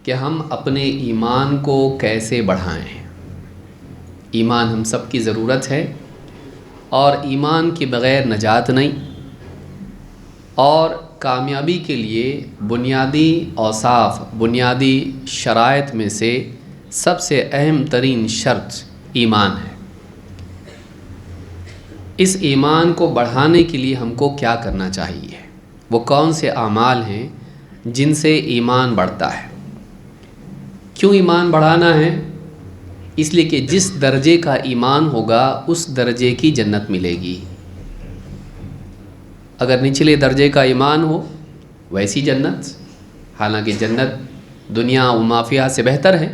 کہ ہم اپنے ایمان کو کیسے بڑھائیں۔ ایمان ہم سب کی ضرورت ہے، اور ایمان کے بغیر نجات نہیں، اور کامیابی کے لیے بنیادی اوصاف، بنیادی شرائط میں سے سب سے اہم ترین شرط ایمان ہے۔ اس ایمان کو بڑھانے کے لیے ہم کو کیا کرنا چاہیے؟ وہ کون سے اعمال ہیں جن سے ایمان بڑھتا ہے؟ کیوں ایمان بڑھانا ہے؟ اس لیے کہ جس درجے کا ایمان ہوگا اس درجے کی جنت ملے گی۔ اگر نچلے درجے کا ایمان ہو ویسی جنت، حالانکہ جنت دنیا و ما فیہا سے بہتر ہے،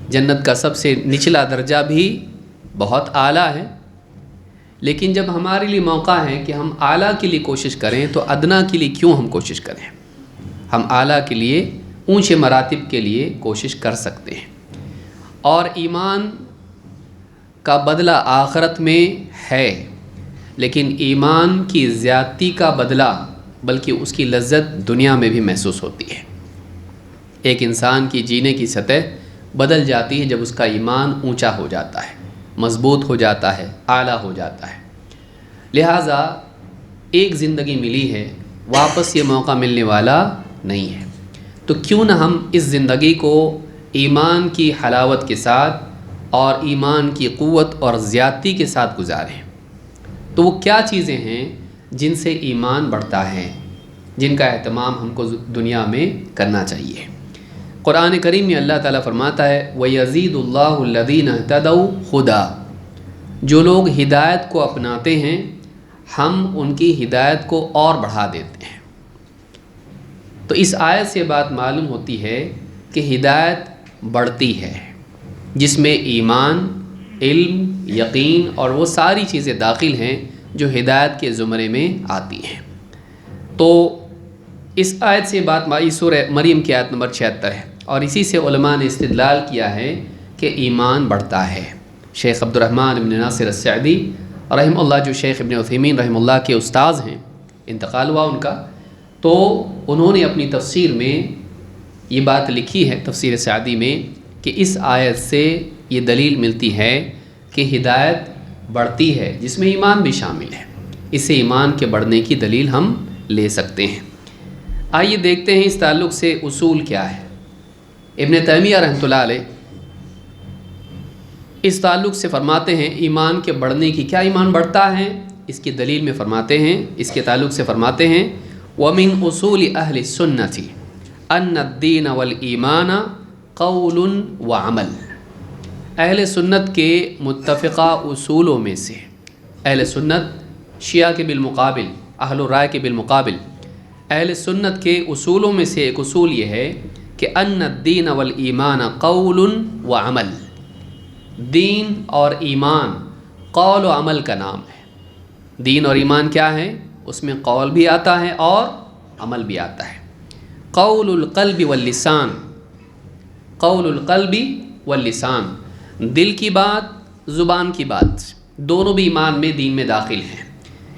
جنت کا سب سے نچلا درجہ بھی بہت اعلیٰ ہے، لیکن جب ہمارے لیے موقع ہے کہ ہم اعلیٰ کے لیے کوشش کریں تو ادنا کے لیے کیوں ہم کوشش کریں؟ ہم اعلیٰ کے لیے، اونچے مراتب کے لیے کوشش کر سکتے ہیں۔ اور ایمان کا بدلہ آخرت میں ہے، لیکن ایمان کی زیادتی کا بدلہ، بلکہ اس کی لذت دنیا میں بھی محسوس ہوتی ہے۔ ایک انسان کی جینے کی سطح بدل جاتی ہے جب اس کا ایمان اونچا ہو جاتا ہے، مضبوط ہو جاتا ہے، اعلیٰ ہو جاتا ہے۔ لہٰذا ایک زندگی ملی ہے، واپس یہ موقع ملنے والا نہیں ہے، تو کیوں نہ ہم اس زندگی کو ایمان کی حلاوت کے ساتھ اور ایمان کی قوت اور زیادتی کے ساتھ گزاریں۔ تو وہ کیا چیزیں ہیں جن سے ایمان بڑھتا ہے، جن کا اہتمام ہم کو دنیا میں کرنا چاہیے؟ قرآن کریم میں اللہ تعالیٰ فرماتا ہے وَيَزِيدُ اللَّهُ الَّذِينَ اهْتَدَوْا هُدًى، جو لوگ ہدایت کو اپناتے ہیں ہم ان کی ہدایت کو اور بڑھا دیتے ہیں۔ تو اس آیت سے بات معلوم ہوتی ہے کہ ہدایت بڑھتی ہے، جس میں ایمان، علم، یقین اور وہ ساری چیزیں داخل ہیں جو ہدایت کے زمرے میں آتی ہیں۔ تو اس آیت سے بات سورہ مریم کی آیت نمبر 76 ہے، اور اسی سے علماء نے استدلال کیا ہے کہ ایمان بڑھتا ہے۔ شیخ عبد الرحمن بن ناصر السعدی رحمہ اللہ، جو شیخ ابن عثیمین رحمہ اللہ کے استاذ ہیں، انتقال ہوا ان کا، تو انہوں نے اپنی تفسیر میں یہ بات لکھی ہے، تفسیر سعدی میں، کہ اس آیت سے یہ دلیل ملتی ہے کہ ہدایت بڑھتی ہے، جس میں ایمان بھی شامل ہے۔ اس سے ایمان کے بڑھنے کی دلیل ہم لے سکتے ہیں۔ آئیے دیکھتے ہیں اس تعلق سے اصول کیا ہے۔ ابن تیمیہ رحمۃ اللہ علیہ اس تعلق سے فرماتے ہیں ایمان کے بڑھنے کی، کیا ایمان بڑھتا ہے، اس کی دلیل میں فرماتے ہیں، اس کے تعلق سے فرماتے ہیں وَمِنْ أُصُولِ أَهْلِ السُّنَّةِ أَنَّ الدِّينَ وَالْإِيمَانَ قَوْلٌ وَعَمَلٌ۔ اہل سنت کے متفقہ اصولوں میں سے، اہل سنت شیعہ کے بالمقابل، اہل رائے کے بالمقابل، اہل سنت کے اصولوں میں سے ایک اصول یہ ہے کہ ان الدین والایمان قول وعمل، دین اور ایمان قول و عمل کا نام ہے۔ دین اور ایمان کیا ہے؟ اس میں قول بھی آتا ہے اور عمل بھی آتا ہے۔ قول القلب واللسان، قول القلب واللسان، دل کی بات، زبان کی بات، دونوں بھی ایمان میں، دین میں داخل ہیں۔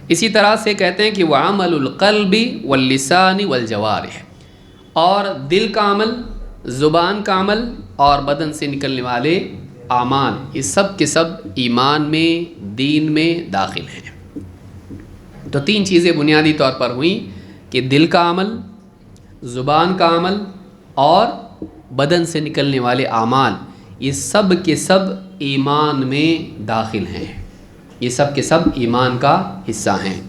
اسی طرح سے کہتے ہیں کہ وعمل القلب واللسان والجوارح، اور دل کا عمل، زبان کا عمل اور بدن سے نکلنے والے اعمال، یہ سب کے سب ایمان میں، دین میں داخل ہیں۔ تو تین چیزیں بنیادی طور پر ہوئیں کہ دل کا عمل، زبان کا عمل اور بدن سے نکلنے والے اعمال، یہ سب کے سب ایمان میں داخل ہیں، یہ سب کے سب ایمان کا حصہ ہیں۔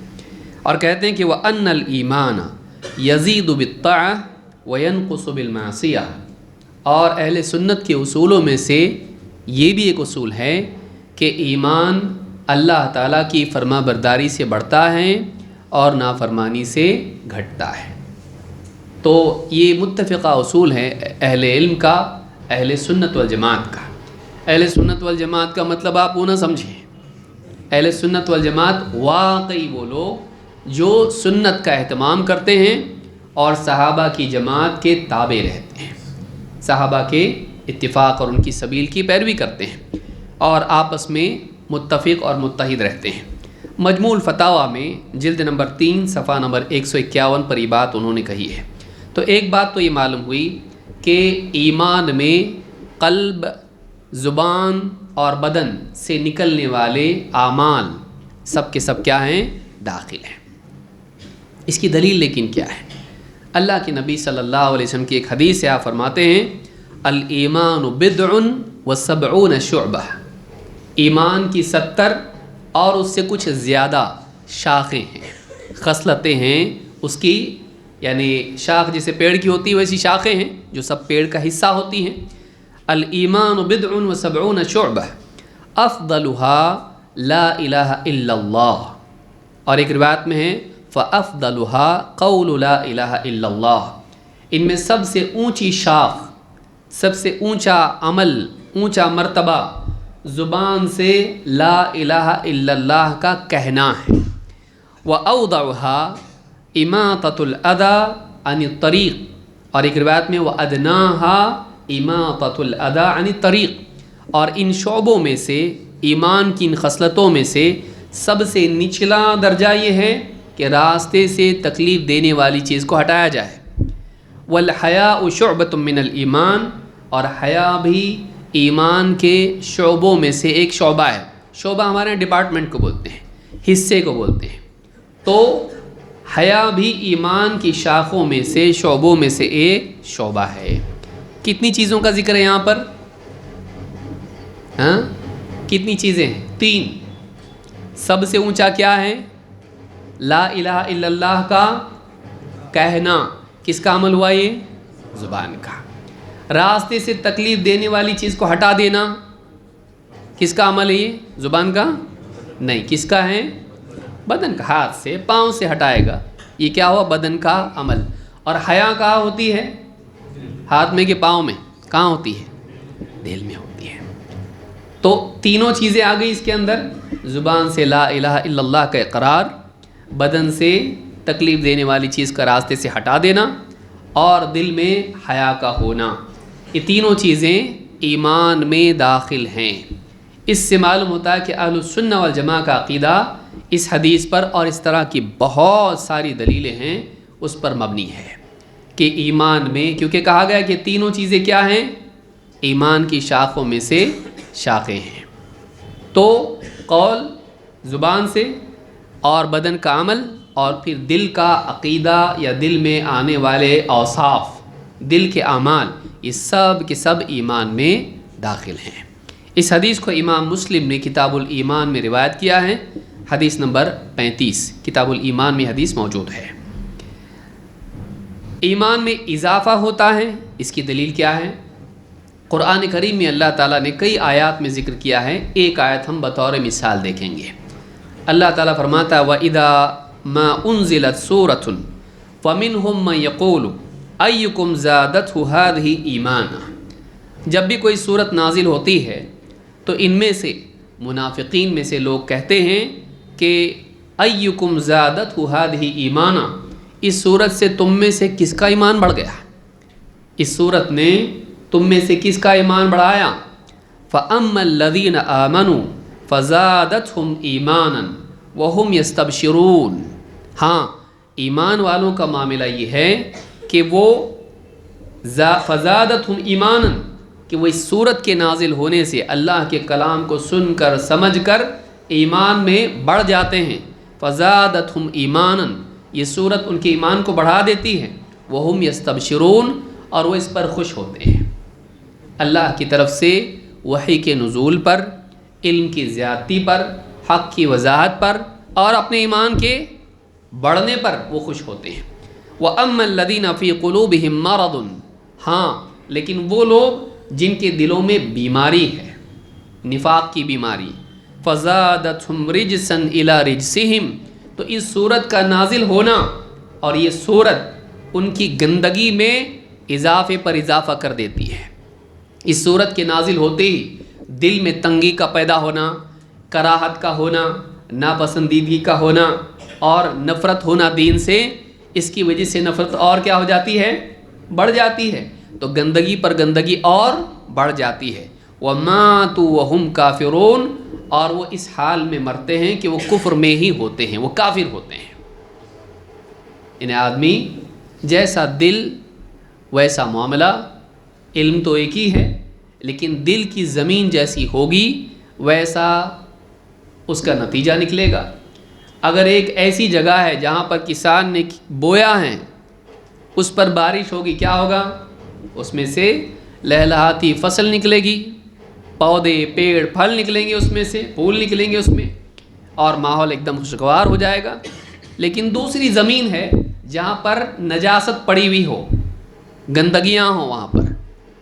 اور کہتے ہیں کہ وَأَنَّ الْإِيمَانَ يَزِيدُ بِالطَّاعَةِ وَيَنْقُصُ بِالْمَعْصِيَةِ، اور اہل سنت کے اصولوں میں سے یہ بھی ایک اصول ہے کہ ایمان اللہ تعالیٰ کی فرما برداری سے بڑھتا ہے اور نافرمانی سے گھٹتا ہے۔ تو یہ متفقہ اصول ہے اہل علم کا، اہل سنت والجماعت کا۔ اہل سنت والجماعت کا مطلب آپ وہ نہ سمجھیں، اہل سنت والجماعت واقعی وہ لوگ جو سنت کا اہتمام کرتے ہیں اور صحابہ کی جماعت کے تابع رہتے ہیں، صحابہ کے اتفاق اور ان کی سبیل کی پیروی کرتے ہیں اور آپس میں متفق اور متحد رہتے ہیں۔ مجموع الفتاویٰ میں جلد نمبر 3 صفحہ نمبر 151 پر یہ بات انہوں نے کہی ہے۔ تو ایک بات تو یہ معلوم ہوئی کہ ایمان میں قلب، زبان اور بدن سے نکلنے والے اعمال سب کے سب کیا ہیں؟ داخل ہیں۔ اس کی دلیل لیکن کیا ہے؟ اللہ کے نبی صلی اللہ علیہ وسلم کی ایک حدیث سے آپ فرماتے ہیں الایمان بضع و70 شعبہ، ایمان کی 70 اور اس سے کچھ زیادہ شاخیں ہیں، خصلتیں ہیں اس کی، یعنی شاخ جیسے پیڑ کی ہوتی ہے ویسی شاخیں ہیں جو سب پیڑ کا حصہ ہوتی ہیں۔ الایمان بضع و70 شعبہ افضلها لا الہ الا اللہ، اور ایک روایت میں ہے فافضلها قول لا الہ الا اللہ، ان میں سب سے اونچی شاخ، سب سے اونچا عمل، اونچا مرتبہ زبان سے لا الہ الا اللہ کا کہنا ہے۔ وَأَوْضَعُهَا إِمَاطَةُ الْأَذَى عَنِ الطَّرِيقِ، اور ایک روایت میں وَأَدْنَاهَا إِمَاطَةُ الْأَذَى عَنِ الطَّرِيقِ، اور ان شعبوں میں سے، ایمان کی ان خصلتوں میں سے سب سے نچلا درجہ یہ ہے کہ راستے سے تکلیف دینے والی چیز کو ہٹایا جائے۔ وَالْحَيَاءُ شُعْبَةٌ مِّنَ الْإِيمَانِ، اور حیا بھی ایمان کے شعبوں میں سے ایک شعبہ ہے۔ شعبہ ہمارے ڈپارٹمنٹ کو بولتے ہیں، حصے کو بولتے ہیں۔ تو حیا بھی ایمان کی شاخوں میں سے، شعبوں میں سے ایک شعبہ ہے۔ کتنی چیزوں کا ذکر ہے یہاں پر؟ ہاں کتنی چیزیں ہیں؟ 3۔ سب سے اونچا کیا ہے؟ لا الہ الا اللہ کا کہنا، کس کا عمل ہوا؟ یہ زبان کا۔ راستے سے تکلیف دینے والی چیز کو ہٹا دینا، کس کا عمل ہے؟ یہ زبان کا نہیں، کس کا ہے؟ بدن کا، ہاتھ سے پاؤں سے ہٹائے گا، یہ کیا ہوا؟ بدن کا عمل۔ اور حیا کہاں ہوتی ہے؟ ہاتھ میں کہ پاؤں میں؟ کہاں ہوتی ہے؟ دل میں ہوتی ہے۔ تو تینوں چیزیں آ گئی اس کے اندر، زبان سے لا الہ الا اللہ کا اقرار، بدن سے تکلیف دینے والی چیز کا راستے سے ہٹا دینا، اور دل میں حیا کا ہونا۔ یہ تینوں چیزیں ایمان میں داخل ہیں۔ اس سے معلوم ہوتا ہے کہ اہل السنہ والجماعہ کا عقیدہ اس حدیث پر اور اس طرح کی بہت ساری دلیلیں ہیں اس پر مبنی ہے کہ ایمان میں، کیونکہ کہا گیا کہ تینوں چیزیں کیا ہیں؟ ایمان کی شاخوں میں سے شاخیں ہیں۔ تو قول زبان سے، اور بدن کا عمل، اور پھر دل کا عقیدہ یا دل میں آنے والے اوصاف، دل کے اعمال، یہ سب کے سب ایمان میں داخل ہیں۔ اس حدیث کو امام مسلم نے کتاب الایمان میں روایت کیا ہے، حدیث نمبر 35، کتاب الایمان میں حدیث موجود ہے۔ ایمان میں اضافہ ہوتا ہے، اس کی دلیل کیا ہے؟ قرآن کریم میں اللہ تعالیٰ نے کئی آیات میں ذکر کیا ہے، ایک آیت ہم بطور مثال دیکھیں گے۔ اللہ تعالیٰ فرماتا ہے وَإِذَا مَا أُنزِلَتْ سُورَةٌ فَمِنْهُمْ مَنْ يَقُولُ أَيُّكُمْ زَادَتْهُ هَذِهِ إِيمَانًا، جب بھی کوئی صورت نازل ہوتی ہے تو ان میں سے، منافقین میں سے لوگ کہتے ہیں کہ أَيُّكُمْ زَادَتْهُ هَذِهِ إِيمَانًا، اس صورت سے تم میں سے کس کا ایمان بڑھ گیا؟ اس صورت نے تم میں سے کس کا ایمان بڑھایا؟ فَأَمَّا الَّذِينَ آمَنُوا فَزَادَتْهُمْ إِيمَانًا وَهُمْ يَسْتَبْشِرُونَ، ہاں ایمان والوں کا معاملہ یہ ہے کہ وہ فَزَادَتْهُمْ إِيمَانًا، کہ وہ اس صورت کے نازل ہونے سے، اللہ کے کلام کو سن کر سمجھ کر ایمان میں بڑھ جاتے ہیں۔ فَزَادَتْهُمْ إِيمَانًا، یہ صورت ان کے ایمان کو بڑھا دیتی ہے۔ وَهُمْ يَسْتَبْشِرُونَ، اور وہ اس پر خوش ہوتے ہیں۔ اللہ کی طرف سے وحی کے نزول پر، علم کی زیادتی پر، حق کی وضاحت پر، اور اپنے ایمان کے بڑھنے پر وہ خوش ہوتے ہیں۔ وَأَمَّا الَّذِينَ فِي قُلُوبِهِم مَّرَضٌ، ہاں لیکن وہ لوگ جن کے دلوں میں بیماری ہے، نفاق کی بیماری، فَزَادَتْهُمْ رِجْسًا إِلَىٰ رِجْسِهِمْ، تو اس صورت کا نازل ہونا اور یہ صورت ان کی گندگی میں اضافے پر اضافہ کر دیتی ہے۔ اس صورت کے نازل ہوتے ہی دل میں تنگی کا پیدا ہونا، کراہت کا ہونا، ناپسندیدگی کا ہونا، اور نفرت ہونا دین سے، اس کی وجہ سے نفرت اور کیا ہو جاتی ہے؟ بڑھ جاتی ہے، تو گندگی پر گندگی اور بڑھ جاتی ہے۔ وَمَاتُوا وَهُمْ كَافِرُونَ، اور وہ اس حال میں مرتے ہیں کہ وہ کفر میں ہی ہوتے ہیں، وہ کافر ہوتے ہیں۔ انہیں آدمی جیسا دل ویسا معاملہ، علم تو ایک ہی ہے، لیکن دل کی زمین جیسی ہوگی ویسا اس کا نتیجہ نکلے گا۔ اگر ایک ایسی جگہ ہے جہاں پر کسان نے بویا ہے، اس پر بارش ہوگی، کیا ہوگا؟ اس میں سے لہلہاتی فصل نکلے گی، پودے پیڑ پھل نکلیں گے، اس میں سے پھول نکلیں گے اس میں، اور ماحول ایک دم خوشگوار ہو جائے گا۔ لیکن دوسری زمین ہے جہاں پر نجاست پڑی ہوئی ہو، گندگیاں ہوں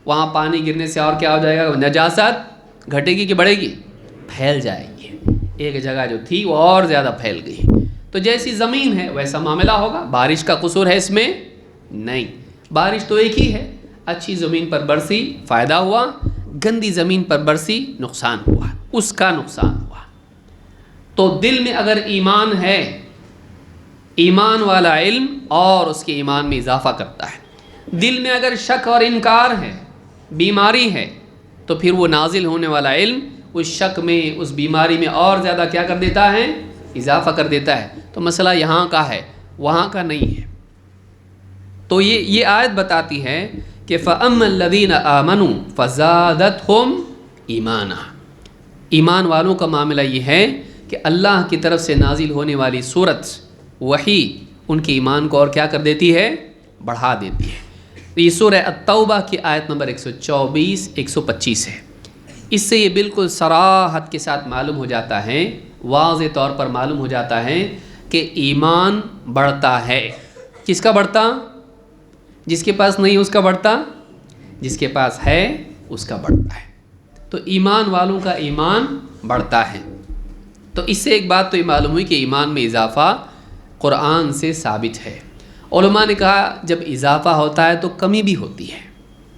وہاں پانی گرنے سے اور کیا ہو جائے گا؟ نجاست گھٹے گی کہ بڑھے گی؟ پھیل جائے گی۔ ایک جگہ جو تھی وہ اور زیادہ پھیل گئی۔ تو جیسی زمین ہے ویسا معاملہ ہوگا۔ بارش کا قصور ہے اس میں؟ نہیں، بارش تو ایک ہی ہے، اچھی زمین پر برسی فائدہ ہوا، گندی زمین پر برسی نقصان ہوا، اس کا نقصان ہوا۔ تو دل میں اگر ایمان ہے، ایمان والا علم اور اس کے ایمان میں اضافہ کرتا ہے۔ دل میں اگر شک اور انکار ہے، بیماری ہے، تو پھر وہ نازل ہونے والا علم اس شک میں، اس بیماری میں اور زیادہ کیا کر دیتا ہے؟ اضافہ کر دیتا ہے۔ تو مسئلہ یہاں کا ہے، وہاں کا نہیں ہے۔ تو یہ آیت بتاتی ہے کہ فَأَمَّا الَّذِينَ آمَنُوا فَزَادَتْهُمْ ایمانا، ایمان والوں کا معاملہ یہ ہے کہ اللہ کی طرف سے نازل ہونے والی سورت وحی ان کے ایمان کو اور کیا کر دیتی ہے؟ بڑھا دیتی ہے۔ یہ سورہ التوبہ کی آیت نمبر 124 125 ہے۔ اس سے یہ بالکل صراحت کے ساتھ معلوم ہو جاتا ہے، واضح طور پر معلوم ہو جاتا ہے کہ ایمان بڑھتا ہے۔ کس کا بڑھتا؟ جس کے پاس نہیں اس کا بڑھتا، جس کے پاس ہے اس کا بڑھتا ہے۔ تو ایمان والوں کا ایمان بڑھتا ہے۔ تو اس سے ایک بات تو یہ معلوم ہوئی کہ ایمان میں اضافہ قرآن سے ثابت ہے۔ علماء نے کہا جب اضافہ ہوتا ہے تو کمی بھی ہوتی ہے،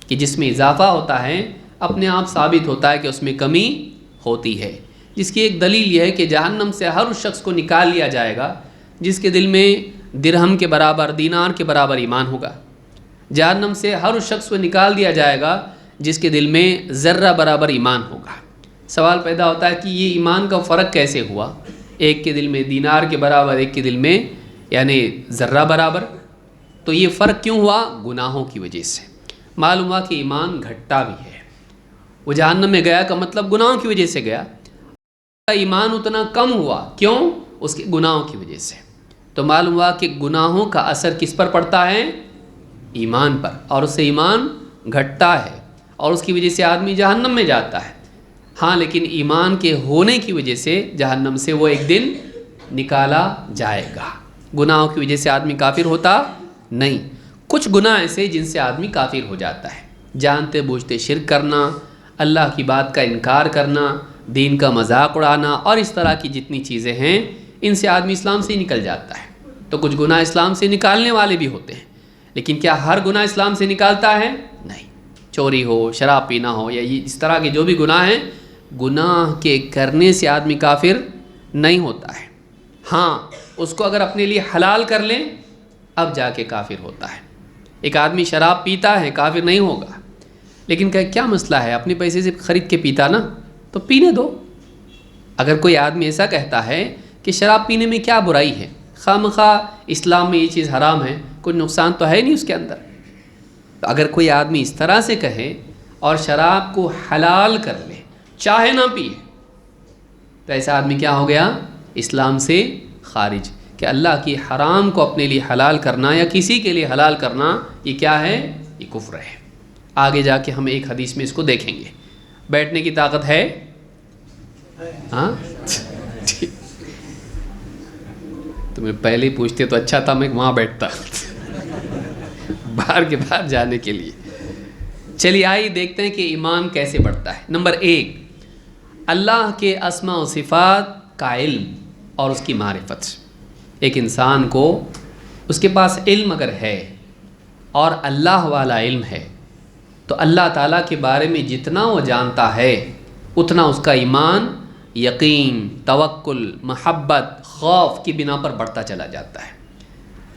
کہ جس میں اضافہ ہوتا ہے اپنے آپ ثابت ہوتا ہے کہ اس میں کمی ہوتی ہے۔ جس کی ایک دلیل یہ ہے کہ جہنم سے ہر اس شخص کو نکال لیا جائے گا جس کے دل میں درہم کے برابر، دینار کے برابر ایمان ہوگا۔ جہنم سے ہر اس شخص کو نکال دیا جائے گا جس کے دل میں ذرہ برابر ایمان ہوگا۔ سوال پیدا ہوتا ہے کہ یہ ایمان کا فرق کیسے ہوا؟ ایک کے دل میں دینار کے برابر، ایک کے دل میں یعنی ذرہ برابر، تو یہ فرق کیوں ہوا؟ گناہوں کی وجہ سے۔ معلوم ہوا کہ ایمان گھٹتا بھی ہے۔ وہ جہنم میں گیا کا مطلب گناہوں کی وجہ سے گیا، ایمان اتنا کم ہوا، کیوں؟ اس کے گناہوں کی وجہ سے۔ تو معلوم ہوا کہ گناہوں کا اثر کس پر پڑتا ہے؟ ایمان پر، اور اس سے ایمان گھٹتا ہے اور اس کی وجہ سے آدمی جہنم میں جاتا ہے۔ ہاں لیکن ایمان کے ہونے کی وجہ سے جہنم سے وہ ایک دن نکالا جائے گا۔ گناہوں کی وجہ سے آدمی کافر ہوتا نہیں۔ کچھ گناہ ایسے جن سے آدمی کافر ہو جاتا ہے، جانتے بوجھتے شرک کرنا، اللہ کی بات کا انکار کرنا، دین کا مذاق اڑانا، اور اس طرح کی جتنی چیزیں ہیں ان سے آدمی اسلام سے ہی نکل جاتا ہے۔ تو کچھ گناہ اسلام سے نکالنے والے بھی ہوتے ہیں، لیکن کیا ہر گناہ اسلام سے نکالتا ہے؟ نہیں۔ چوری ہو، شراب پینا ہو، یا اس طرح کے جو بھی گناہ ہیں، گناہ کے کرنے سے آدمی کافر نہیں ہوتا ہے۔ ہاں اس کو اگر اپنے لیے حلال کر لیں اب جا کے کافر ہوتا ہے۔ ایک آدمی شراب پیتا ہے کافر نہیں ہوگا، لیکن کیا مسئلہ ہے، اپنے پیسے سے خرید کے پیتا نا، تو پینے دو۔ اگر کوئی آدمی ایسا کہتا ہے کہ شراب پینے میں کیا برائی ہے، خواہ مخواہ اسلام میں یہ چیز حرام ہے، کوئی نقصان تو ہے نہیں اس کے اندر، تو اگر کوئی آدمی اس طرح سے کہے اور شراب کو حلال کر لے چاہے نہ پیے، تو ایسا آدمی کیا ہو گیا؟ اسلام سے خارج۔ کہ اللہ کی حرام کو اپنے لیے حلال کرنا یا کسی کے لیے حلال کرنا، یہ کیا ہے؟ یہ کفر ہے۔ آگے جا کے ہم ایک حدیث میں اس کو دیکھیں گے۔ بیٹھنے کی طاقت ہے؟ ہاں تمہیں پہلے ہی پوچھتے تو اچھا تھا، میں وہاں بیٹھتا باہر کے باہر جانے کے لیے۔ چلیے آئیے دیکھتے ہیں کہ ایمان کیسے بڑھتا ہے۔ نمبر 1، اللہ کے اسماء و صفات کا علم اور اس کی معرفت۔ ایک انسان کو اس کے پاس علم اگر ہے اور اللہ والا علم ہے تو اللہ تعالیٰ کے بارے میں جتنا وہ جانتا ہے اتنا اس کا ایمان یقین، توکل، محبت، خوف کی بنا پر بڑھتا چلا جاتا ہے۔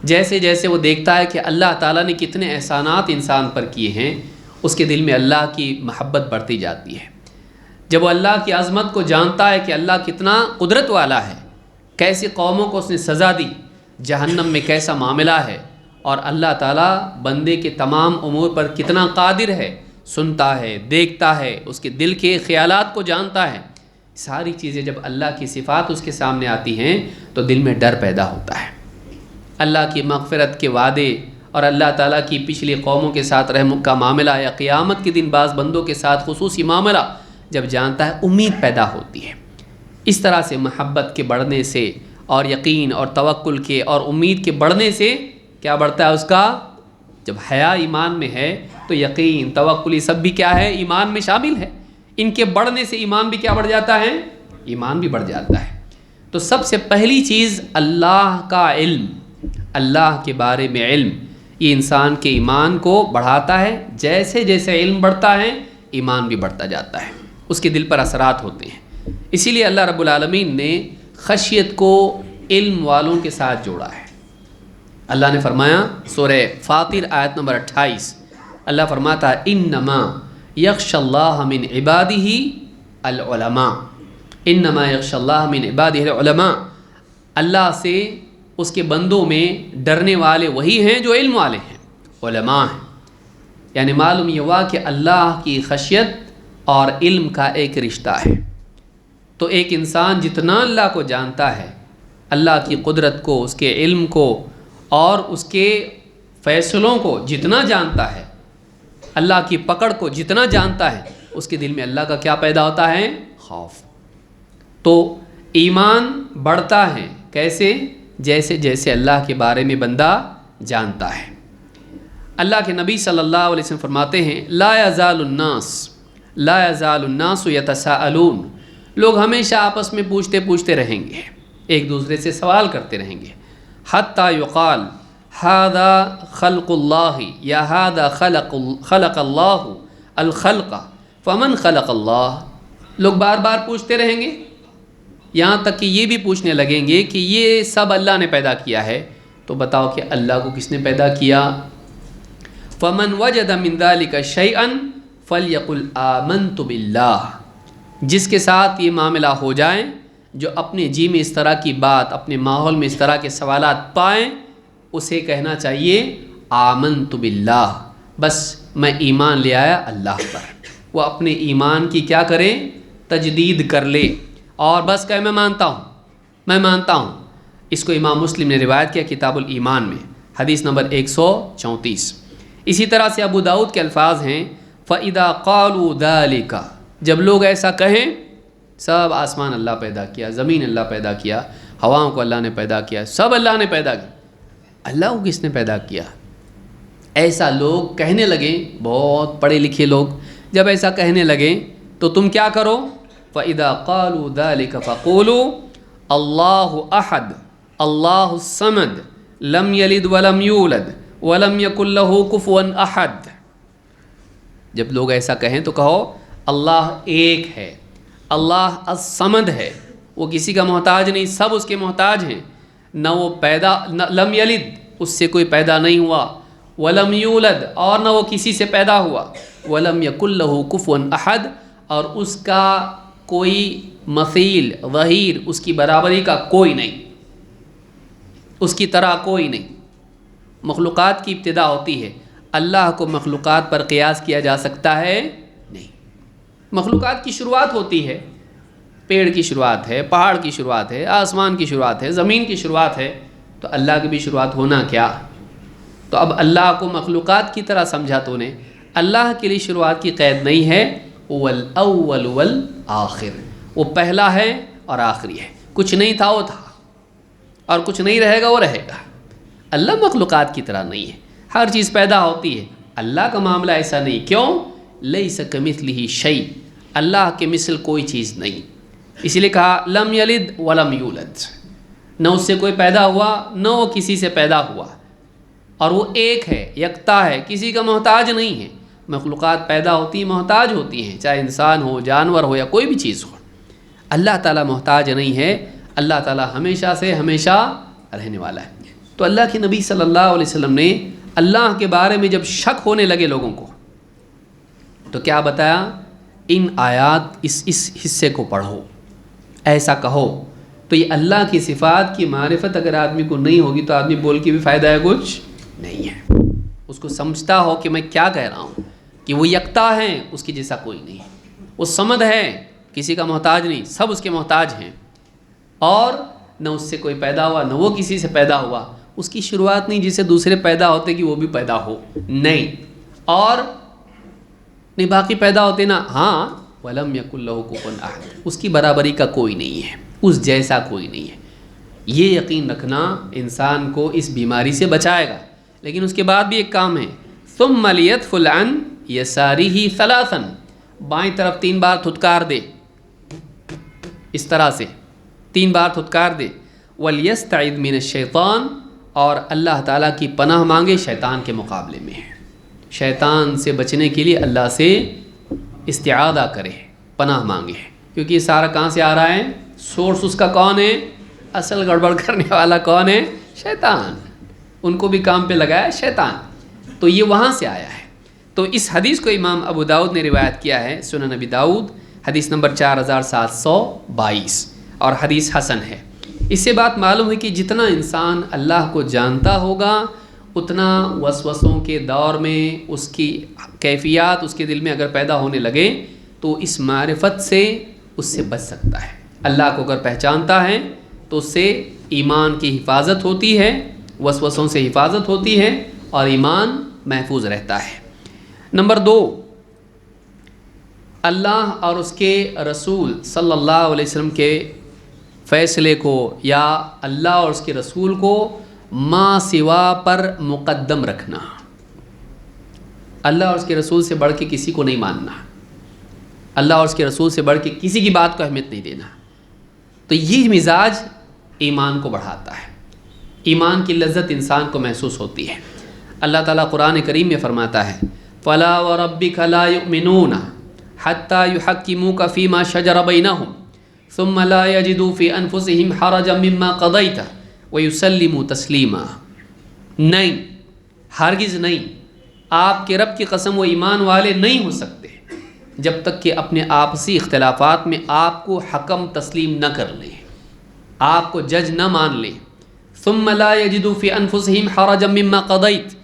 جیسے جیسے وہ دیکھتا ہے کہ اللہ تعالیٰ نے کتنے احسانات انسان پر کیے ہیں، اس کے دل میں اللہ کی محبت بڑھتی جاتی ہے۔ جب وہ اللہ کی عظمت کو جانتا ہے کہ اللہ کتنا قدرت والا ہے، کیسی قوموں کو اس نے سزا دی، جہنم میں کیسا معاملہ ہے، اور اللہ تعالیٰ بندے کے تمام امور پر کتنا قادر ہے، سنتا ہے، دیکھتا ہے، اس کے دل کے خیالات کو جانتا ہے، ساری چیزیں جب اللہ کی صفات اس کے سامنے آتی ہیں تو دل میں ڈر پیدا ہوتا ہے۔ اللہ کی مغفرت کے وعدے اور اللہ تعالیٰ کی پچھلی قوموں کے ساتھ رحم کا معاملہ یا قیامت کے دن بعض بندوں کے ساتھ خصوصی معاملہ جب جانتا ہے، امید پیدا ہوتی ہے۔ اس طرح سے محبت کے بڑھنے سے اور یقین اور توکل کے اور امید کے بڑھنے سے کیا بڑھتا ہے اس کا؟ جب حیا ایمان میں ہے تو یقین، توکل، یہ سب بھی کیا ہے؟ ایمان میں شامل ہے۔ ان کے بڑھنے سے ایمان بھی کیا بڑھ جاتا ہے؟ ایمان بھی بڑھ جاتا ہے۔ تو سب سے پہلی چیز اللہ کا علم، اللہ کے بارے میں علم، یہ انسان کے ایمان کو بڑھاتا ہے۔ جیسے جیسے علم بڑھتا ہے ایمان بھی بڑھتا جاتا ہے، اس کے دل پر اثرات ہوتے ہیں۔ اسی لیے اللہ رب العالمین نے خشیت کو علم والوں کے ساتھ جوڑا ہے۔ اللہ نے فرمایا سورہ فاطر آیت نمبر 28، اللہ فرماتا ہے انما یخشی اللہ من عبادہ العلماء، انما یخشی اللہ من عبادہ العلماء، اللہ سے اس کے بندوں میں ڈرنے والے وہی ہیں جو علم والے ہیں، علماء ہیں۔ یعنی معلوم یہ ہوا کہ اللہ کی خشیت اور علم کا ایک رشتہ ہے۔ تو ایک انسان جتنا اللہ کو جانتا ہے، اللہ کی قدرت کو، اس کے علم کو اور اس کے فیصلوں کو جتنا جانتا ہے، اللہ کی پکڑ کو جتنا جانتا ہے، اس کے دل میں اللہ کا کیا پیدا ہوتا ہے؟ خوف۔ تو ایمان بڑھتا ہے کیسے؟ جیسے جیسے اللہ کے بارے میں بندہ جانتا ہے۔ اللہ کے نبی صلی اللہ علیہ وسلم فرماتے ہیں لا یزال الناس یتساءلون، لوگ ہمیشہ آپس میں پوچھتے رہیں گے، ایک دوسرے سے سوال کرتے رہیں گے، حتی یقال ھذا خلق اللہ یا ھذا خلق اللہ الخلق فمن خلق اللہ، لوگ بار بار پوچھتے رہیں گے، یہاں تک کہ یہ بھی پوچھنے لگیں گے کہ یہ سب اللہ نے پیدا کیا ہے، تو بتاؤ کہ اللہ کو کس نے پیدا کیا؟ فمن وجد من ذلك شيئا فليقل آمنت باللہ، جس کے ساتھ یہ معاملہ ہو جائیں، جو اپنے جی میں اس طرح کی بات، اپنے ماحول میں اس طرح کے سوالات پائیں، اسے کہنا چاہیے آمنت باللہ، بس میں ایمان لے آیا اللہ پر۔ وہ اپنے ایمان کی کیا کرے؟ تجدید کر لے، اور بس کہ میں مانتا ہوں۔ اس کو امام مسلم نے روایت کیا کتاب الایمان میں، حدیث نمبر 134۔ اسی طرح سے ابو داؤد کے الفاظ ہیں فَإِذَا قَالُوا ذَلِكَ، جب لوگ ایسا کہیں، سب آسمان اللہ پیدا کیا، زمین اللہ پیدا کیا، ہواؤں کو اللہ نے پیدا کیا، سب اللہ نے پیدا کیا، اللہ کو کس نے پیدا کیا؟ ایسا لوگ کہنے لگیں، بہت پڑھے لکھے لوگ جب ایسا کہنے لگیں تو تم کیا کرو؟ فَإِذَا قَالُوا ذَلِكَ فَقُولُوا اللَّهُ أَحَدٌ اللَّهُ الصَّمَدُ لَمْ يَلِدْ وَلَمْ يُولَدْ وَلَمْ يَكُنْ لَهُ كُفُوًا أَحَدٌ، جب لوگ ایسا کہیں تو کہو اللہ ایک ہے، اللہ الصمد ہے، وہ کسی کا محتاج نہیں، سب اس کے محتاج ہیں، نہ وہ پیدا، لم یلد، اس سے کوئی پیدا نہیں ہوا، ولم یولد، اور نہ وہ کسی سے پیدا ہوا، ولم یکن لہ کفوا احد، اور اس کا کوئی مثیل، ظہیر، اس کی برابری کا کوئی نہیں، اس کی طرح کوئی نہیں۔ مخلوقات کی ابتدا ہوتی ہے، اللہ کو مخلوقات پر قیاس کیا جا سکتا ہے؟ نہیں۔ مخلوقات کی شروعات ہوتی ہے، پیڑ کی شروعات ہے، پہاڑ کی شروعات ہے، آسمان کی شروعات ہے، زمین کی شروعات ہے، تو اللہ کی بھی شروعات ہونا کیا؟ تو اب اللہ کو مخلوقات کی طرح سمجھا تو نے، اللہ کے لیے شروعات کی قید نہیں ہے، والاول والآخر، وہ پہلا ہے اور آخری ہے، کچھ نہیں تھا وہ تھا، اور کچھ نہیں رہے گا وہ رہے گا۔ اللہ مخلوقات کی طرح نہیں ہے، ہر چیز پیدا ہوتی ہے، اللہ کا معاملہ ایسا نہیں۔ کیوں؟ لیس کمثلہ شیء، اللہ کے مثل کوئی چیز نہیں، اسی لیے کہا لم یلد ولم یولد، نہ اس سے کوئی پیدا ہوا نہ وہ کسی سے پیدا ہوا، اور وہ ایک ہے، یکتا ہے، کسی کا محتاج نہیں ہے۔ مخلوقات پیدا ہوتی محتاج ہوتی ہیں، چاہے انسان ہو، جانور ہو، یا کوئی بھی چیز ہو، اللہ تعالیٰ محتاج نہیں ہے، اللہ تعالیٰ ہمیشہ سے ہمیشہ رہنے والا ہے۔ تو اللہ کے نبی صلی اللہ علیہ وسلم نے اللہ کے بارے میں جب شک ہونے لگے لوگوں کو، تو کیا بتایا؟ ان آیات، اس حصے کو پڑھو، ایسا کہو۔ تو یہ اللہ کی صفات کی معرفت اگر آدمی کو نہیں ہوگی تو آدمی بول کے بھی فائدہ ہے کچھ نہیں ہے۔ اس کو سمجھتا ہو کہ میں کیا کہہ رہا ہوں، کہ وہ یکتا ہیں، اس کی جیسا کوئی نہیں، وہ صمد ہے، کسی کا محتاج نہیں، سب اس کے محتاج ہیں، اور نہ اس سے کوئی پیدا ہوا نہ وہ کسی سے پیدا ہوا، اس کی شروعات نہیں جسے دوسرے پیدا ہوتے کہ وہ بھی پیدا ہو، نہیں، اور نہیں باقی پیدا ہوتے نا، ہاں وَلَمْ يَكُنْ لَهُ كُفُوًا أَحَدٌ، اس کی برابری کا کوئی نہیں ہے، اس جیسا کوئی نہیں ہے۔ یہ یقین رکھنا انسان کو اس بیماری سے بچائے گا۔ لیکن اس کے بعد بھی ایک کام ہے، ثُمَّ لِيَدْخُلْ عَنْ يَسَارِهِ ثَلَاثًا، بائیں طرف 3 بار تھتکار دے، اس طرح سے 3 بار تھتکار دے، وَلْيَسْتَعِذْ مِنَ الشَّيْطَانِ، اور اللہ تعالیٰ کی پناہ مانگے شیطان کے مقابلے میں، شیطان سے بچنے کے لیے اللہ سے استعاذہ کرے، پناہ مانگے، کیونکہ یہ سارا کہاں سے آ رہا ہے؟ سورس اس کا کون ہے؟ اصل گڑبڑ کرنے والا کون ہے؟ شیطان، ان کو بھی کام پہ لگایا شیطان، تو یہ وہاں سے آیا ہے۔ تو اس حدیث کو امام ابو داؤد نے روایت کیا ہے، سنن ابی داؤد، حدیث نمبر 4722، اور حدیث حسن ہے۔ اس سے بات معلوم ہے کہ جتنا انسان اللہ کو جانتا ہوگا اتنا وسوسوں کے دور میں اس کی کیفیات اس کے دل میں اگر پیدا ہونے لگے تو اس معرفت سے اس سے بچ سکتا ہے۔ اللہ کو اگر پہچانتا ہے تو اس سے ایمان کی حفاظت ہوتی ہے، وسوسوں سے حفاظت ہوتی ہے، اور ایمان محفوظ رہتا ہے۔ نمبر 2، اللہ اور اس کے رسول صلی اللہ علیہ وسلم کے فیصلے کو یا اللہ اور اس کے رسول کو ما سوا پر مقدم رکھنا، اللہ اور اس کے رسول سے بڑھ کے کسی کو نہیں ماننا، اللہ اور اس کے رسول سے بڑھ کے کسی کی بات کو اہمیت نہیں دینا، تو یہ مزاج ایمان کو بڑھاتا ہے، ایمان کی لذت انسان کو محسوس ہوتی ہے۔ اللہ تعالیٰ قرآن کریم میں فرماتا ہے فَلَا وَرَبِّكَ لَا يُؤْمِنُونَ حَتَّى يُحَكِّمُوكَ فِي مَا شَجَرَ بَيْنَهُمْ ثُمَّ لَا يَجِدُوا فِي أَنفُسِهِمْ حَرَجًا مِّمَّا قَضَيْتَ وَيُسَلِّمُوا تَسْلِيمًا، نہیں، ہرگز نہیں، آپ کے رب کی قسم وہ ایمان والے نہیں ہو سکتے جب تک کہ اپنے آپسی اختلافات میں آپ کو حکم تسلیم نہ کر لیں، آپ کو جج نہ مان لیں۔ ثُمَّ لَا يَجِدُوا فِي أَنفُسِهِمْ حَرَجًا مِّمَّا قَضَيْتَ،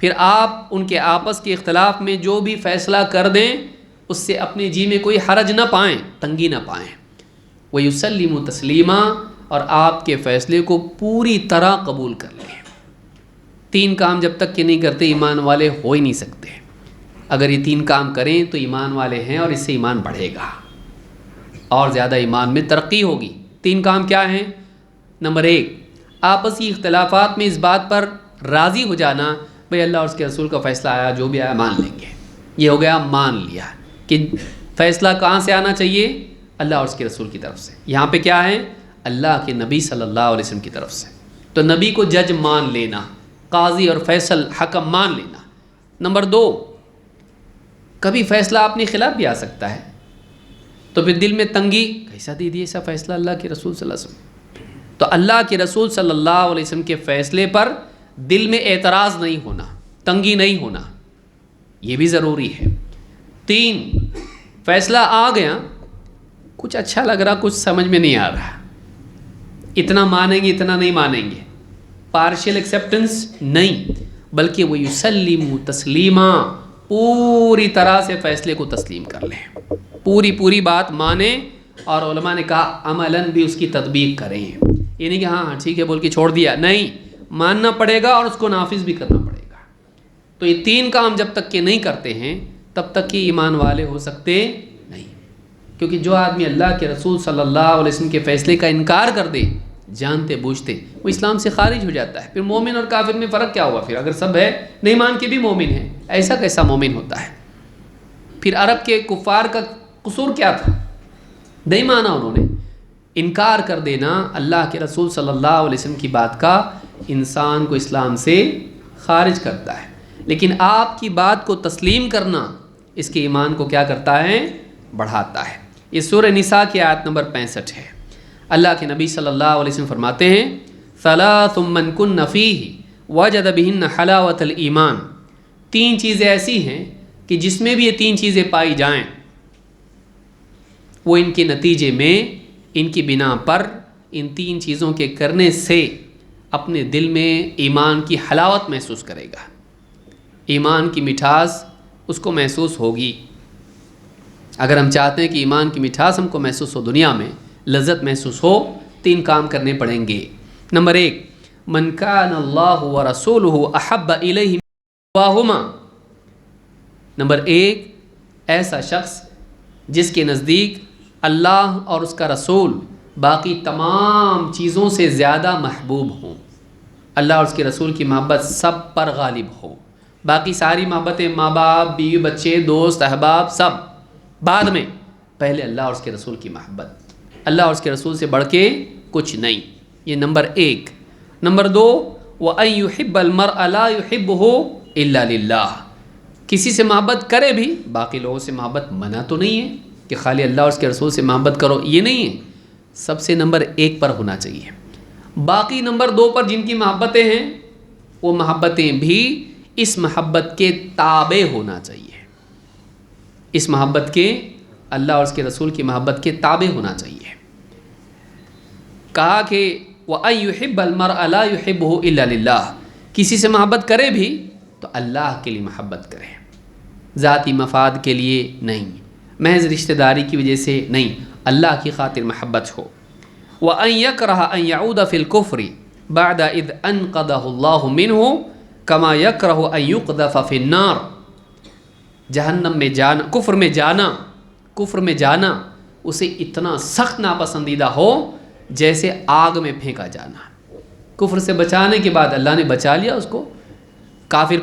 پھر آپ ان کے آپس کے اختلاف میں جو بھی فیصلہ کر دیں اس سے اپنے جی میں کوئی حرج نہ پائیں، تنگی نہ پائیں۔ وَيُسَلِّمُوا تَسْلِيمًا، اور آپ کے فیصلے کو پوری طرح قبول کر لیں۔ 3 کام جب تک کہ نہیں کرتے ایمان والے ہو ہی نہیں سکتے۔ اگر یہ 3 کام کریں تو ایمان والے ہیں، اور اس سے ایمان بڑھے گا اور زیادہ ایمان میں ترقی ہوگی۔ 3 کام کیا ہیں؟ نمبر 1، آپسی اختلافات میں اس بات پر راضی ہو جانا، بھئی اللہ اور اس کے رسول کا فیصلہ آیا، جو بھی آیا مان لیں گے، یہ ہو گیا مان لیا کہ فیصلہ کہاں سے آنا چاہیے؟ اللہ اور اس کے رسول کی طرف سے۔ یہاں پہ کیا ہے؟ اللہ کے نبی صلی اللہ علیہ وسلم کی طرف سے، تو نبی کو جج مان لینا، قاضی اور فیصل حکم مان لینا۔ نمبر 2، کبھی فیصلہ اپنے خلاف بھی آ سکتا ہے، تو پھر دل میں تنگی، کیسا دے دیے ایسا فیصلہ اللہ کے رسول صلی اللہ علیہ وسلم، تو اللہ کے رسول صلی اللہ علیہ وسلم کے فیصلے پر دل میں اعتراض نہیں ہونا، تنگی نہیں ہونا، یہ بھی ضروری ہے۔ 3، فیصلہ آ گیا، کچھ اچھا لگ رہا، کچھ سمجھ میں نہیں آ رہا، اتنا مانیں گے اتنا نہیں مانیں گے، پارشل ایکسیپٹنس نہیں، بلکہ وہ یسلموا تسلیما، پوری طرح سے فیصلے کو تسلیم کر لیں، پوری بات مانیں، اور علماء نے کہا عملاً بھی اس کی تطبیق کریں، یہ نہیں کہ ہاں ٹھیک ہے بول کے چھوڑ دیا، نہیں، ماننا پڑے گا اور اس کو نافذ بھی کرنا پڑے گا۔ تو یہ 3 کام جب تک کہ نہیں کرتے ہیں تب تک کہ ایمان والے ہو سکتے نہیں، کیونکہ جو آدمی اللہ کے رسول صلی اللہ علیہ وسلم کے فیصلے کا انکار کر دے جانتے بوجھتے، وہ اسلام سے خارج ہو جاتا ہے۔ پھر مومن اور کافر میں فرق کیا ہوا؟ پھر اگر سب ہے نہیں مان کے بھی مومن ہے، ایسا کیسا مومن ہوتا ہے؟ پھر عرب کے کفار کا قصور کیا تھا؟ نہیں مانا انہوں نے، انکار کر دینا اللہ کے رسول صلی اللہ علیہ وسلم کی بات کا انسان کو اسلام سے خارج کرتا ہے، لیکن آپ کی بات کو تسلیم کرنا اس کے ایمان کو کیا کرتا ہے؟ بڑھاتا ہے۔ یہ سورہ نساء کی آیت نمبر 65 ہے۔ اللہ کے نبی صلی اللہ علیہ وسلم فرماتے ہیں ثلاث من کن فیہ وجد بہن حلاوۃ الایمان، 3 چیزیں ایسی ہیں کہ جس میں بھی یہ 3 چیزیں پائی جائیں وہ ان کے نتیجے میں، ان کی بنا پر، ان 3 چیزوں کے کرنے سے اپنے دل میں ایمان کی حلاوت محسوس کرے گا، ایمان کی مٹھاس اس کو محسوس ہوگی۔ اگر ہم چاہتے ہیں کہ ایمان کی مٹھاس ہم کو محسوس ہو، دنیا میں لذت محسوس ہو، 3 کام کرنے پڑیں گے۔ نمبر 1، من کان اللہ ورسولہ احب الیہ من سواہما۔ نمبر 1، ایسا شخص جس کے نزدیک اللہ اور اس کا رسول باقی تمام چیزوں سے زیادہ محبوب ہوں۔ اللہ اور اس کے رسول کی محبت سب پر غالب ہو، باقی ساری محبتیں ماں باپ، بیوی بچے، دوست، احباب سب بعد میں، پہلے اللہ اور اس کے رسول کی محبت، اللہ اور اس کے رسول سے بڑھ کے کچھ نہیں۔ یہ نمبر 1۔ نمبر 2، وَأَن يُحِبَّ الْمَرْءَ لَا يُحِبُّهُ إِلَّا لِلَّهِ۔ کسی سے محبت کرے بھی، باقی لوگوں سے محبت منع تو نہیں ہے کہ خالی اللہ اور اس کے رسول سے محبت کرو، یہ نہیں ہے، سب سے نمبر 1 پر ہونا چاہیے۔ باقی نمبر 2 پر جن کی محبتیں ہیں وہ محبتیں بھی اس محبت کے تابع ہونا چاہیے، اس محبت کے، اللہ اور اس کے رسول کی محبت کے تابع ہونا چاہیے۔ کہا کہ وَأَن يُحِبَّ الْمَرْءَ لَا يُحِبُّهُ إِلَّا لِلَّهِ، کسی سے محبت کرے بھی تو اللہ کے لیے محبت کرے، ذاتی مفاد کے لیے نہیں، محض رشتہ داری کی وجہ سے نہیں، اللہ کی خاطر محبت ہو۔ وَأَن يَكْرَهَ أَن يَعُودَ فِي الْكُفْرِ بَعْدَ إِذْ أَنْقَذَهُ اللَّهُ مِنْهُ كَمَا يَكْرَهُ أَن يُقْذَفَ فِي النَّارِ۔ جہنم میں جانا، کفر میں جانا اسے اتنا سخت ناپسندیدہ ہو جیسے آگ میں پھینکا جانا۔ کفر سے بچانے کے بعد اللہ نے بچا لیا اس کو، کافر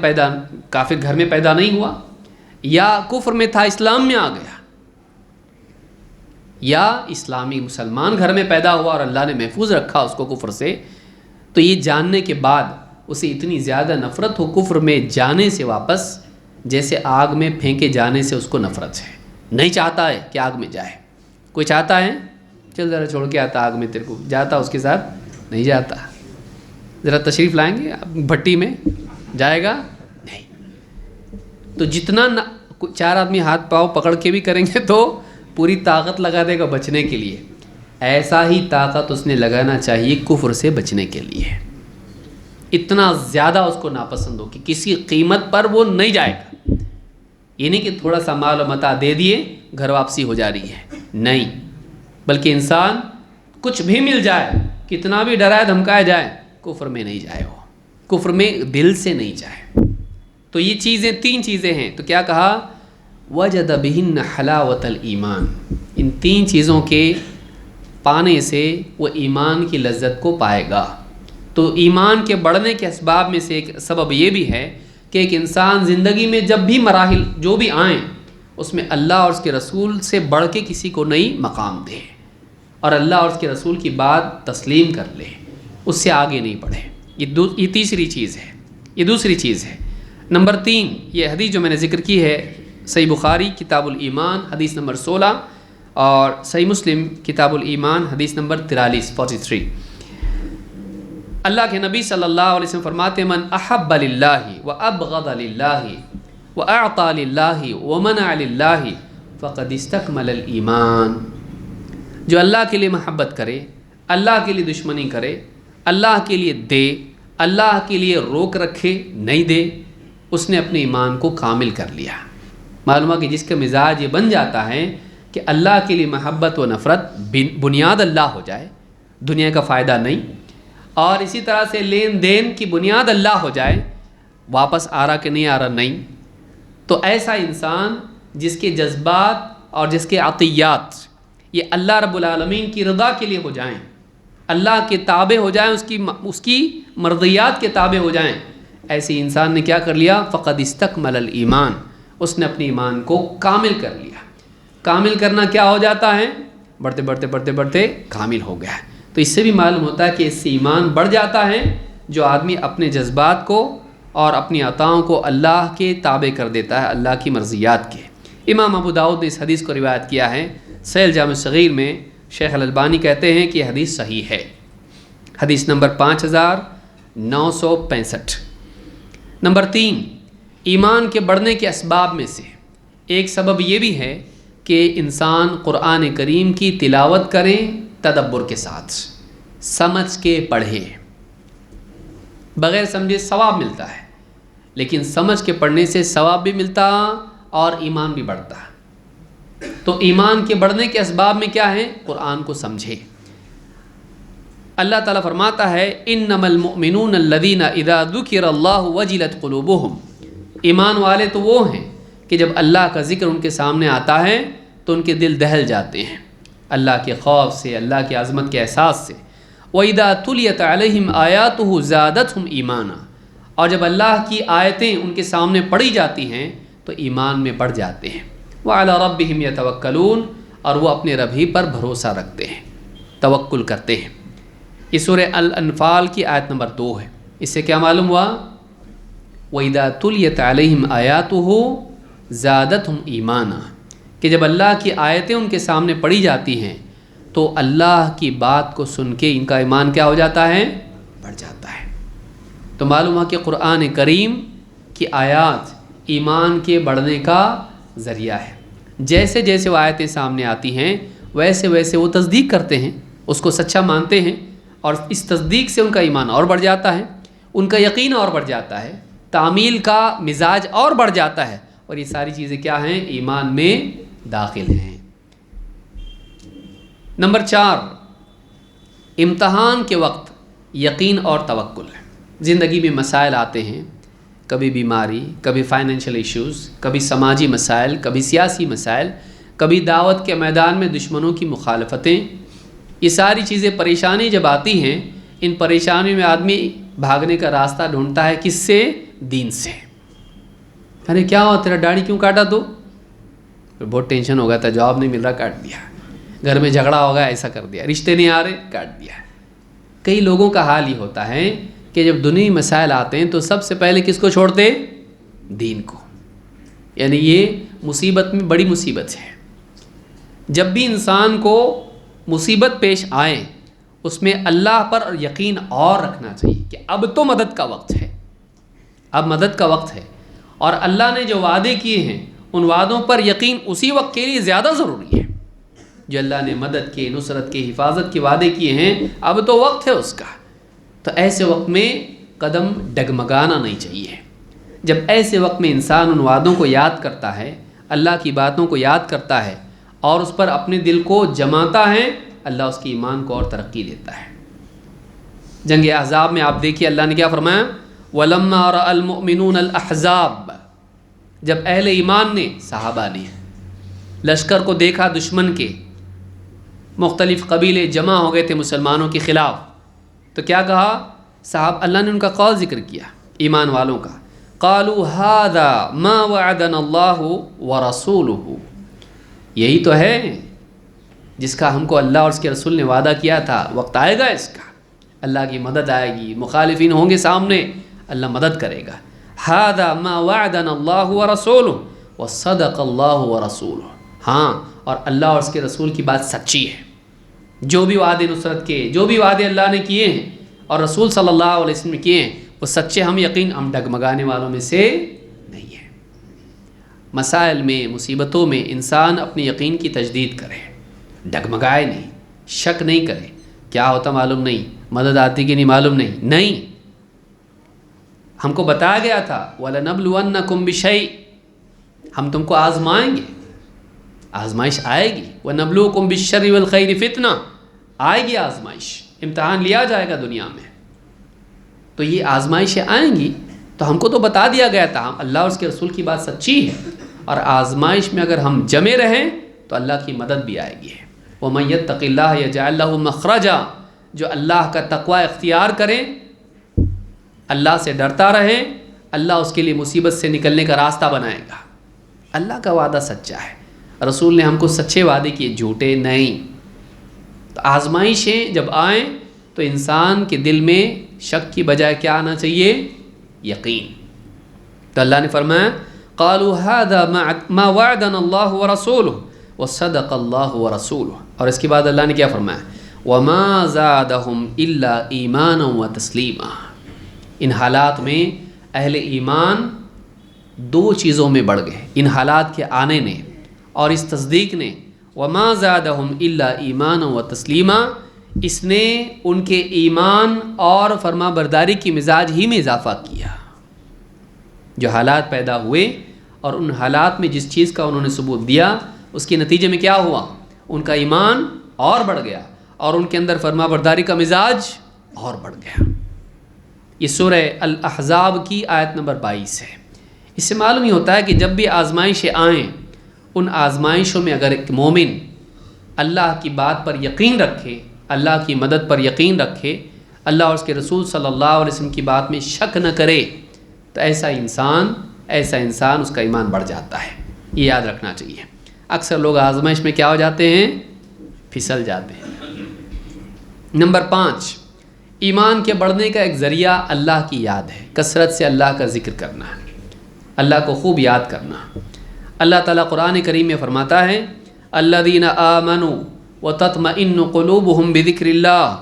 گھر میں پیدا نہیں ہوا، یا کفر میں تھا اسلام میں آ گیا، یا اسلامی مسلمان گھر میں پیدا ہوا اور اللہ نے محفوظ رکھا اس کو کفر سے، تو یہ جاننے کے بعد اسے اتنی زیادہ نفرت ہو کفر میں جانے سے واپس، جیسے آگ میں پھینکے جانے سے اس کو نفرت ہے، نہیں چاہتا ہے کہ آگ میں جائے۔ کوئی چاہتا ہے چل ذرا چھوڑ کے آتا آگ میں تیرے کو، جاتا اس کے ساتھ؟ نہیں جاتا۔ ذرا تشریف لائیں گے بھٹی میں، جائے گا؟ نہیں۔ تو جتنا 4 آدمی ہاتھ پاؤں پکڑ کے بھی کریں گے تو پوری طاقت لگا دے گا بچنے کے لیے، ایسا ہی طاقت اس نے لگانا چاہیے کفر سے بچنے کے لیے، اتنا زیادہ اس کو ناپسند ہو کہ کسی قیمت پر وہ نہیں جائے گا۔ یہ نہیں کہ تھوڑا سا مال و متاع دے دیے گھر واپسی ہو جا رہی ہے، نہیں، بلکہ انسان کچھ بھی مل جائے، کتنا بھی ڈرائے دھمکایا جائے، کفر میں نہیں جائے، وہ کفر میں دل سے نہیں جائے۔ تو یہ چیزیں 3 چیزیں ہیں، تو کیا کہا؟ وجد بہن حلاوت الایمان، ان 3 چیزوں کے پانے سے وہ ایمان کی لذت کو پائے گا۔ تو ایمان کے بڑھنے کے اسباب میں سے ایک سبب یہ بھی ہے کہ ایک انسان زندگی میں جب بھی مراحل جو بھی آئیں اس میں اللہ اور اس کے رسول سے بڑھ کے کسی کو نہیں مقام دے، اور اللہ اور اس کے رسول کی بات تسلیم کر لے، اس سے آگے نہیں بڑھے۔ یہ تیسری چیز ہے، یہ دوسری چیز ہے۔ نمبر 3، یہ حدیث جو میں نے ذکر کی ہے، صحیح بخاری کتاب الایمان حدیث نمبر 16 اور صحیح مسلم کتاب الایمان حدیث نمبر 43۔ اللہ کے نبی صلی اللہ علیہ وسلم فرماتے ہیں، من احب للہ وابغض للہ واعطى للہ ومنع للہ فقد استکمل الایمان۔ جو اللہ کے لیے محبت کرے، اللہ کے لیے دشمنی کرے، اللہ کے لیے دے، اللہ کے لیے روک رکھے نہیں دے، اس نے اپنے ایمان کو کامل کر لیا۔ معلوم ہے کہ جس کا مزاج یہ بن جاتا ہے کہ اللہ کے لیے محبت و نفرت بنیاد اللہ ہو جائے، دنیا کا فائدہ نہیں، اور اسی طرح سے لین دین کی بنیاد اللہ ہو جائے، واپس آ رہا کہ نہیں آ رہا نہیں، تو ایسا انسان جس کے جذبات اور جس کے عطیات یہ اللہ رب العالمین کی رضا کے لیے ہو جائیں، اللہ کے تابع ہو جائیں، اس کی مرضیات کے تابع ہو جائیں، ایسے انسان نے کیا کر لیا؟ فقد استکمل الایمان، اس نے اپنے ایمان کو کامل کر لیا۔ کامل کرنا کیا ہو جاتا ہے؟ بڑھتے کامل ہو گیا۔ تو اس سے بھی معلوم ہوتا ہے کہ اس سے ایمان بڑھ جاتا ہے جو آدمی اپنے جذبات کو اور اپنی عطاؤں کو اللہ کے تابع کر دیتا ہے، اللہ کی مرضیات کے۔ امام ابو داؤد نے اس حدیث کو روایت کیا ہے، صحیح الجامع الصغیر میں شیخ الالبانی کہتے ہیں کہ یہ حدیث صحیح ہے، حدیث نمبر 5965۔ نمبر 3، ایمان کے بڑھنے کے اسباب میں سے ایک سبب یہ بھی ہے کہ انسان قرآن کریم کی تلاوت کریں تدبر کے ساتھ، سمجھ کے پڑھے۔ بغیر سمجھے ثواب ملتا ہے، لیکن سمجھ کے پڑھنے سے ثواب بھی ملتا اور ایمان بھی بڑھتا ہے۔ تو ایمان کے بڑھنے کے اسباب میں کیا ہیں؟ قرآن کو سمجھے۔ اللہ تعالیٰ فرماتا ہے انما المؤمنون الذین اذا ذکر اللہ وجلت قلوبہم، ایمان والے تو وہ ہیں کہ جب اللہ کا ذکر ان کے سامنے آتا ہے تو ان کے دل دہل جاتے ہیں اللہ کے خوف سے، اللہ کی عظمت کے احساس سے۔ وَإِذَا تُلِيَتْ عَلَيْهِمْ آيَاتُهُ زَادَتْهُمْ ایمانا، اور جب اللہ کی آیتیں ان کے سامنے پڑھی جاتی ہیں تو ایمان میں بڑھ جاتے ہیں۔ وَعَلَى رَبِّهِمْ يَتَوَكَّلُونَ، اور وہ اپنے رب ہی پر بھروسہ رکھتے ہیں، توکل کرتے ہیں۔ یہ سورہ الانفال کی آیت نمبر 2 ہے۔ اس سے کیا معلوم ہوا؟ وَإِذَا تُلِيَتْ عَلَيْهِمْ آيَاتُهُ زَادَتْهُمْ ایمانا، کہ جب اللہ کی آیتیں ان کے سامنے پڑھی جاتی ہیں تو اللہ کی بات کو سن کے ان کا ایمان کیا ہو جاتا ہے؟ بڑھ جاتا ہے۔ تو معلوم ہے کہ قرآن کریم کی آیات ایمان کے بڑھنے کا ذریعہ ہے۔ جیسے جیسے وہ آیتیں سامنے آتی ہیں ویسے ویسے وہ تصدیق کرتے ہیں، اس کو سچا مانتے ہیں، اور اس تصدیق سے ان کا ایمان اور بڑھ جاتا ہے، ان کا یقین اور بڑھ جاتا ہے، تعمیل کا مزاج اور بڑھ جاتا ہے، اور یہ ساری چیزیں کیا ہیں؟ ایمان میں داخل ہیں۔ نمبر 4، امتحان کے وقت یقین اور توکل۔ زندگی میں مسائل آتے ہیں، کبھی بیماری، کبھی فائنینشیل ایشوز، کبھی سماجی مسائل، کبھی سیاسی مسائل، کبھی دعوت کے میدان میں دشمنوں کی مخالفتیں۔ یہ ساری چیزیں پریشانی جب آتی ہیں، ان پریشانیوں میں آدمی بھاگنے کا راستہ ڈھونڈتا ہے، کس سے؟ دین سے۔ ارے کیا ہوا، تیرا داڑھی کیوں کاٹا تو؟ بہت ٹینشن ہو گیا تھا، جاب نہیں مل رہا، کاٹ دیا۔ گھر میں جھگڑا ہو گیا، ایسا کر دیا۔ رشتے نہیں آ رہے، کاٹ دیا۔ کئی لوگوں کا حال یہ ہوتا ہے کہ جب دنیاوی مسائل آتے ہیں تو سب سے پہلے کس کو چھوڑتے؟ دین کو۔ یعنی یہ مصیبت میں بڑی مصیبت ہے۔ جب بھی انسان کو مصیبت پیش آئے اس میں اللہ پر یقین اور رکھنا چاہیے کہ اب تو مدد کا وقت ہے، اب مدد کا وقت ہے، اور اللہ نے جو وعدے کیے ہیں ان وعدوں پر یقین اسی وقت کے لیے زیادہ ضروری ہے۔ جو اللہ نے مدد کے، نصرت کے، حفاظت کے وعدے کیے ہیں، اب تو وقت ہے اس کا۔ تو ایسے وقت میں قدم ڈگمگانا نہیں چاہیے۔ جب ایسے وقت میں انسان ان وعدوں کو یاد کرتا ہے، اللہ کی باتوں کو یاد کرتا ہے اور اس پر اپنے دل کو جماتا ہے، اللہ اس کی ایمان کو اور ترقی دیتا ہے۔ جنگ احزاب میں آپ دیکھیے اللہ نے کیا فرمایا؟ وَلَمَّا رَأَى الْمُؤْمِنُونَ الْأَحْزَابَ، جب اہل ایمان نے، صحابہ نے لشکر کو دیکھا دشمن کے، مختلف قبیلے جمع ہو گئے تھے مسلمانوں کے خلاف، تو کیا کہا؟ صاحب اللہ نے ان کا قول ذکر کیا ایمان والوں کا، قالوا هذا ما وعدنا اللہ ورسولہ، یہی تو ہے جس کا ہم کو اللہ اور اس کے رسول نے وعدہ کیا تھا، وقت آئے گا اس کا، اللہ کی مدد آئے گی، مخالفین ہوں گے سامنے، اللہ مدد کرے گا۔ هذا ما وعدنا اللہ ورسولہ وصدق اللہ ورسولہ، ہاں، اور اللہ اور اس کے رسول کی بات سچی ہے۔ جو بھی وعدے نصرت کے، جو بھی وعدے اللہ نے کیے ہیں اور رسول صلی اللہ علیہ وسلم نے کیے ہیں وہ سچے، ہم یقین، ہم ڈگمگانے والوں میں سے نہیں ہیں۔ مسائل میں، مصیبتوں میں انسان اپنے یقین کی تجدید کرے، ڈگمگائے نہیں، شک نہیں کرے، کیا ہوتا معلوم نہیں، مدد آتی کہ نہیں معلوم نہیں۔ ہم کو بتایا گیا تھا وَلَنَبْلُوَنَّكُمْ بِشَيْءٍ، ہم تم کو آزمائیں گے، آزمائش آئے گی، وَنَبْلُوكُمْ بِالشَّرِّ وَالْخَيْرِ فِتْنَةً، آئے گی آزمائش، امتحان لیا جائے گا دنیا میں۔ تو یہ آزمائشیں آئیں گی، تو ہم کو تو بتا دیا گیا تھا، اللہ اور اس کے رسول کی بات سچی ہے، اور آزمائش میں اگر ہم جمے رہیں تو اللہ کی مدد بھی آئے گی۔ وَمَن يَتَّقِ اللَّهَ يَجْعَل لَّهُ مَخْرَجًا، جو اللہ کا تقوی اختیار کریں، اللہ سے ڈرتا رہے، اللہ اس کے لیے مصیبت سے نکلنے کا راستہ بنائے گا۔ اللہ کا وعدہ سچا ہے، رسول نے ہم کو سچے وعدے کیے، جھوٹے نہیں۔ تو آزمائشیں جب آئیں تو انسان کے دل میں شک کی بجائے کیا آنا چاہیے؟ یقین۔ تو اللہ نے فرمایا قالوا هذا ما وعدنا اللہ ورسولہ وصدق اللہ ورسولہ، اور اس کے بعد اللہ نے کیا فرمایا؟ وما زادہم الا ایمانا وتسلیما۔ ان حالات میں اہل ایمان دو چیزوں میں بڑھ گئے، ان حالات کے آنے نے اور اس تصدیق نے، وما زادہم الا ایمانا وتسلیما، اس نے ان کے ایمان اور فرما برداری کی مزاج ہی میں اضافہ کیا۔ جو حالات پیدا ہوئے اور ان حالات میں جس چیز کا انہوں نے ثبوت دیا اس کے نتیجے میں کیا ہوا؟ ان کا ایمان اور بڑھ گیا اور ان کے اندر فرما برداری کا مزاج اور بڑھ گیا۔ یہ سورہ الاحزاب کی آیت نمبر 22 ہے۔ اس سے معلوم ہی ہوتا ہے کہ جب بھی آزمائشیں آئیں، ان آزمائشوں میں اگر ایک مومن اللہ کی بات پر یقین رکھے، اللہ کی مدد پر یقین رکھے، اللہ اور اس کے رسول صلی اللہ علیہ وسلم کی بات میں شک نہ کرے، تو ایسا انسان اس کا ایمان بڑھ جاتا ہے۔ یہ یاد رکھنا چاہیے۔ اکثر لوگ آزمائش میں کیا ہو جاتے ہیں؟ پھسل جاتے ہیں۔ نمبر 5، ایمان کے بڑھنے کا ایک ذریعہ اللہ کی یاد ہے، کثرت سے اللہ کا ذکر کرنا ہے، اللہ کو خوب یاد کرنا۔ اللہ تعالیٰ قرآن کریم میں فرماتا ہے الذین آمنوا وتطمئن قلوبهم بذکر اللہ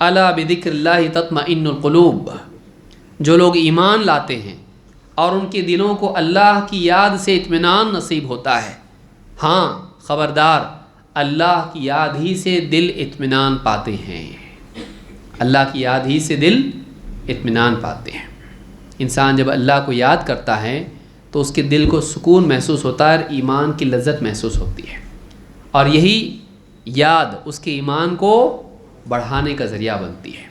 الا بذکر اللہ تطمئن القلوب۔ جو لوگ ایمان لاتے ہیں اور ان کے دلوں کو اللہ کی یاد سے اطمینان نصیب ہوتا ہے، ہاں خبردار، اللہ کی یاد ہی سے دل اطمینان پاتے ہیں، اللہ کی یاد ہی سے دل اطمینان پاتے ہیں۔ انسان جب اللہ کو یاد کرتا ہے تو اس کے دل کو سکون محسوس ہوتا ہے اور ایمان کی لذت محسوس ہوتی ہے، اور یہی یاد اس کے ایمان کو بڑھانے کا ذریعہ بنتی ہے۔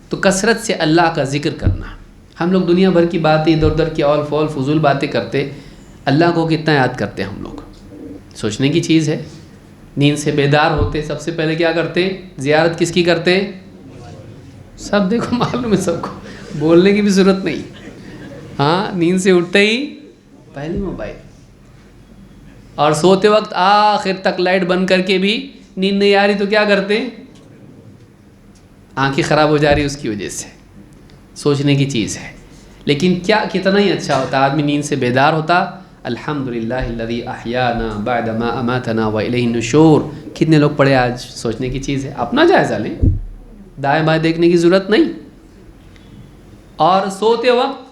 تو کثرت سے اللہ کا ذکر کرنا۔ ہم لوگ دنیا بھر کی باتیں، ادھر ادھر کی اول فول فضول باتیں کرتے، اللہ کو کتنا یاد کرتے ہم لوگ؟ سوچنے کی چیز ہے۔ نیند سے بیدار ہوتے سب سے پہلے کیا کرتے؟ زیارت کس کی کرتے؟ سب دیکھو معلوم ہے سب کو، بولنے کی بھی ضرورت نہیں۔ ہاں، نیند سے اٹھتے ہی پہلے موبائل، اور سوتے وقت آخر تک لائٹ بند کر کے بھی نیند نہیں آ رہی تو کیا کرتے؟ آنکھیں خراب ہو جا رہی اس کی وجہ سے۔ سوچنے کی چیز ہے۔ لیکن کیا کتنا ہی اچھا ہوتا آدمی نیند سے بیدار ہوتا، الحمدللہ الذی احیانا بعد ما اماتنا والیہ النشور۔ کتنے لوگ پڑھے آج؟ سوچنے کی چیز ہے۔ اپنا جائزہ لیں، دائیں بائیں دیکھنے کی ضرورت نہیں۔ اور سوتے وقت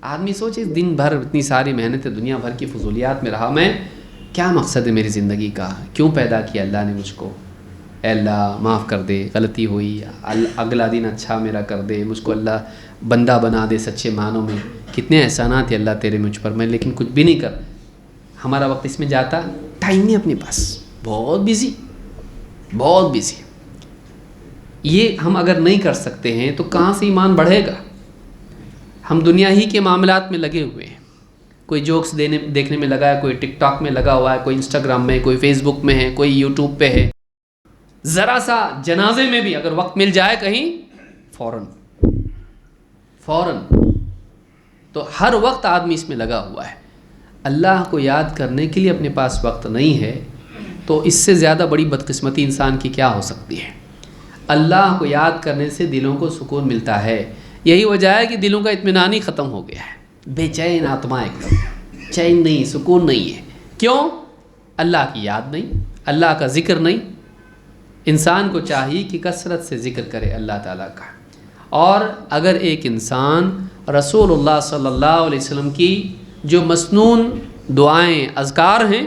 آدمی سوچے دن بھر اتنی ساری محنتیں، دنیا بھر کی فضولیات میں رہا میں، کیا مقصد ہے میری زندگی کا؟ کیوں پیدا کیا اللہ نے مجھ کو؟ اے اللہ معاف کر دے، غلطی ہوئی، اگلا دن اچھا میرا کر دے، مجھ کو اللہ بندہ بنا دے سچے معنوں میں۔ کتنے احسانات ہیں اللہ تیرے مجھ پر، میں لیکن کچھ بھی نہیں کر۔ ہمارا وقت اس میں جاتا، ٹائم نہیں اپنے پاس، بہت بزی، بہت بزی۔ یہ ہم اگر نہیں کر سکتے ہیں تو کہاں سے ایمان بڑھے گا؟ ہم دنیا ہی کے معاملات میں لگے ہوئے ہیں۔ کوئی جوکس دیکھنے میں لگا ہے، کوئی ٹک ٹاک میں لگا ہوا ہے، کوئی انسٹاگرام میں، کوئی فیس بک میں ہے، کوئی یوٹیوب پہ ہے۔ ذرا سا جنازے میں بھی اگر وقت مل جائے کہیں، فوراً تو ہر وقت آدمی اس میں لگا ہوا ہے۔ اللہ کو یاد کرنے کے لیے اپنے پاس وقت نہیں ہے تو اس سے زیادہ بڑی بدقسمتی انسان کی کیا ہو سکتی ہے؟ اللہ کو یاد کرنے سے دلوں کو سکون ملتا ہے۔ یہی وجہ ہے کہ دلوں کا اطمینان ہی ختم ہو گیا ہے، بے چین آتما، ایک دم چین نہیں، سکون نہیں ہے۔ کیوں؟ اللہ کی یاد نہیں، اللہ کا ذکر نہیں۔ انسان کو چاہیے کہ کثرت سے ذکر کرے اللہ تعالیٰ کا۔ اور اگر ایک انسان رسول اللہ صلی اللہ علیہ وسلم کی جو مسنون دعائیں، اذکار ہیں،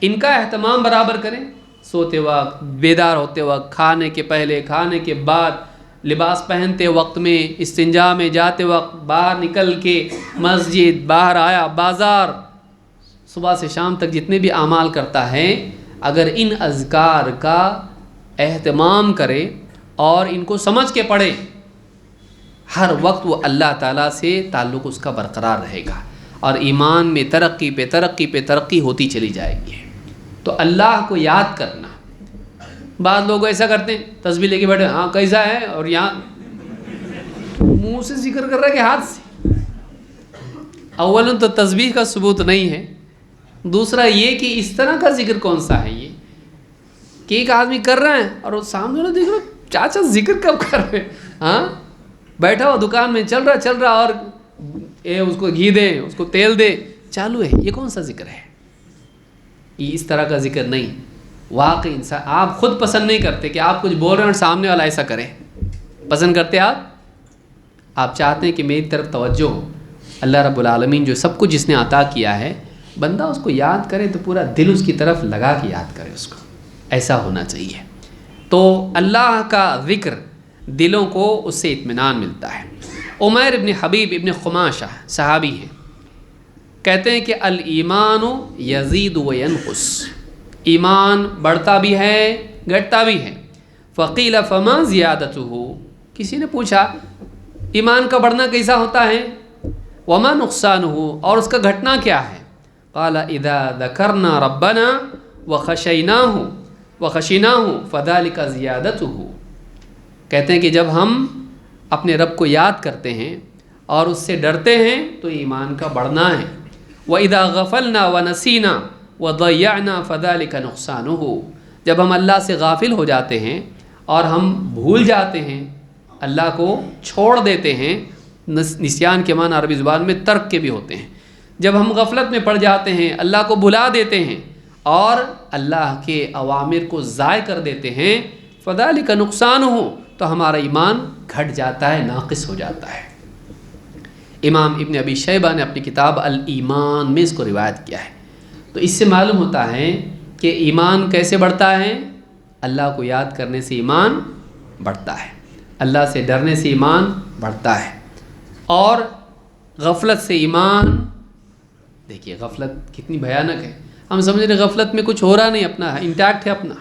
ان کا اہتمام برابر کریں، سوتے وقت، بیدار ہوتے وقت، کھانے کے پہلے، کھانے کے بعد، لباس پہنتے وقت میں، استنجا میں جاتے وقت، باہر نکل کے مسجد، باہر آیا بازار، صبح سے شام تک جتنے بھی اعمال کرتا ہے، اگر ان اذکار کا اہتمام کرے اور ان کو سمجھ کے پڑھے، ہر وقت وہ اللہ تعالیٰ سے تعلق اس کا برقرار رہے گا اور ایمان میں ترقی پہ ترقی پہ ترقی ہوتی چلی جائے گی۔ تو اللہ کو یاد کرنا۔ بعض لوگ ایسا کرتے ہیں، تسبیح لے کے بیٹھے، ہاں کیسا ہے، اور یہاں منہ سے ذکر کر رہا ہے کہ ہاتھ سے۔ اولاً تو تسبیح کا ثبوت نہیں ہے، دوسرا یہ کہ اس طرح کا ذکر کون سا ہے یہ کہ ایک آدمی کر رہا ہے اور وہ سامنے والا دیکھ رہا، چاچا ذکر کب کر رہے؟ ہاں بیٹھا ہوا دکان میں، چل رہا اور اس کو گھی دے، اس کو تیل دے، چالو ہے۔ یہ کون سا ذکر ہے؟ یہ اس طرح کا ذکر نہیں۔ واقعی انسان، آپ خود پسند نہیں کرتے کہ آپ کچھ بول رہے ہیں اور سامنے والا ایسا کرے، پسند کرتے آپ چاہتے ہیں کہ میری طرف توجہ ہو۔ اللہ رب العالمین جو سب کچھ جس نے عطا کیا ہے، بندہ اس کو یاد کرے تو پورا دل اس کی طرف لگا کے یاد کرے، اس کو ایسا ہونا چاہیے۔ تو اللہ کا ذکر دلوں کو اس سے اطمینان ملتا ہے۔ عمیر ابن حبیب ابن خماشہ صحابی ہیں، کہتے ہیں کہ الایمان یزید و ینقص، ایمان بڑھتا بھی ہے گھٹتا بھی ہے۔ فقیل فما زیادتہ، کسی نے پوچھا ایمان کا بڑھنا کیسا ہوتا ہے، وما نقصانہ، اور اس کا گھٹنا کیا ہے؟ قال اذا ذکرنا ربنا وخشیناہ فذلک زیادتہ، کہتے ہیں کہ جب ہم اپنے رب کو یاد کرتے ہیں اور اس سے ڈرتے ہیں تو ایمان کا بڑھنا ہے۔ وَإِذَا غَفَلْنَا وَنَسِينَا وَضَيَّعْنَا فَذَلِكَ نُقْصَانُهُ، جب ہم اللہ سے غافل ہو جاتے ہیں اور ہم بھول جاتے ہیں، اللہ کو چھوڑ دیتے ہیں، نسیان کے معنی عربی زبان میں ترک کے بھی ہوتے ہیں، جب ہم غفلت میں پڑ جاتے ہیں، اللہ کو بھلا دیتے ہیں اور اللہ کے اوامر کو ضائع کر دیتے ہیں، فَذَلِكَ نُقْصَانُهُ، تو ہمارا ایمان گھٹ جاتا ہے، ناقص ہو جاتا ہے۔ امام ابن ابی شیبہ نے اپنی کتاب الایمان میں اس کو روایت کیا ہے۔ تو اس سے معلوم ہوتا ہے کہ ایمان کیسے بڑھتا ہے، اللہ کو یاد کرنے سے ایمان بڑھتا ہے، اللہ سے ڈرنے سے ایمان بڑھتا ہے، اور غفلت سے ایمان، دیکھیے غفلت کتنی بھیانک ہے، ہم سمجھ رہے غفلت میں کچھ ہو رہا نہیں، اپنا انٹیکٹ ہے اپنا،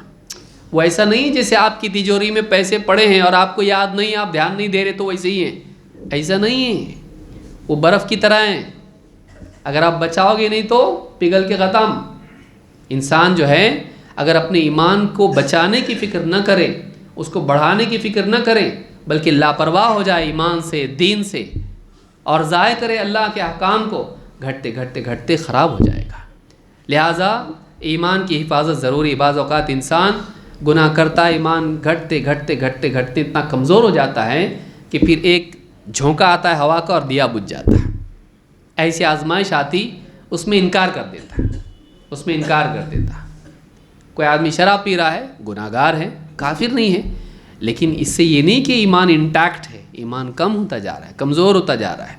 وہ ایسا نہیں جیسے آپ کی تجوری میں پیسے پڑے ہیں اور آپ کو یاد نہیں، آپ دھیان نہیں دے رہے تو ویسے ہی ہیں، ایسا نہیں ہے، وہ برف کی طرح ہیں، اگر آپ بچاؤ گے نہیں تو پگھل کے ختم۔ انسان جو ہے اگر اپنے ایمان کو بچانے کی فکر نہ کرے، اس کو بڑھانے کی فکر نہ کرے، بلکہ لاپرواہ ہو جائے ایمان سے، دین سے، اور ضائع کرے اللہ کے احکام کو، گھٹتے گھٹتے گھٹتے خراب ہو جائے گا۔ لہٰذا ایمان کی حفاظت ضروری۔ بعض اوقات انسان گناہ کرتا ہے، ایمان گھٹتے گھٹتے گھٹتے گھٹتے اتنا کمزور ہو جاتا ہے کہ پھر ایک جھونکا آتا ہے ہوا کا اور دیا بجھ جاتا ہے۔ ایسی آزمائش آتی، اس میں انکار کر دیتا ہے، اس میں انکار کر دیتا ہے۔ کوئی آدمی شراب پی رہا ہے، گناہ گار ہے، کافر نہیں ہے، لیکن اس سے یہ نہیں کہ ایمان انٹیکٹ ہے، ایمان کم ہوتا جا رہا ہے، کمزور ہوتا جا رہا ہے۔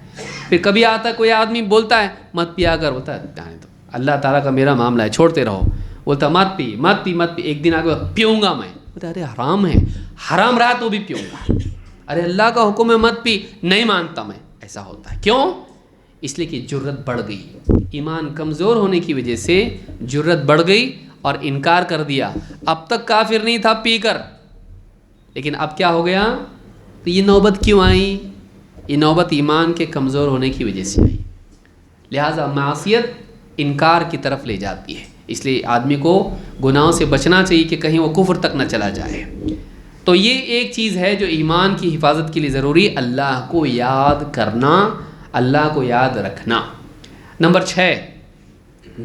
پھر کبھی آتا ہے کوئی آدمی بولتا ہے مت پیا کر، ہوتا ہے جانے تو اللہ تعالیٰ کا میرا معاملہ ہے، چھوڑتے رہو، بولتا مت پی مت پی مت پی، ایک دن آگے پیوں گا میں، بولتا ارے حرام ہے، حرام رہا تو بھی پیوں گا، ارے اللہ کا حکم ہے مت پی، نہیں مانتا میں، ایسا ہوتا ہے۔ کیوں؟ اس لیے کہ جرت بڑھ گئی، ایمان کمزور ہونے کی وجہ سے جرت بڑھ گئی اور انکار کر دیا۔ اب تک کافر نہیں تھا پی کر، لیکن اب کیا ہو گیا؟ تو یہ نوبت کیوں آئی؟ یہ نوبت ایمان کے کمزور ہونے کی وجہ سے آئی۔ لہٰذا معصیت انکار کی طرف لے جاتی ہے، اس لیے آدمی کو گناہوں سے بچنا چاہیے کہ کہیں وہ کفر تک نہ چلا جائے۔ تو یہ ایک چیز ہے جو ایمان کی حفاظت کے لیے ضروری، اللہ کو یاد کرنا، اللہ کو یاد رکھنا۔ نمبر 6،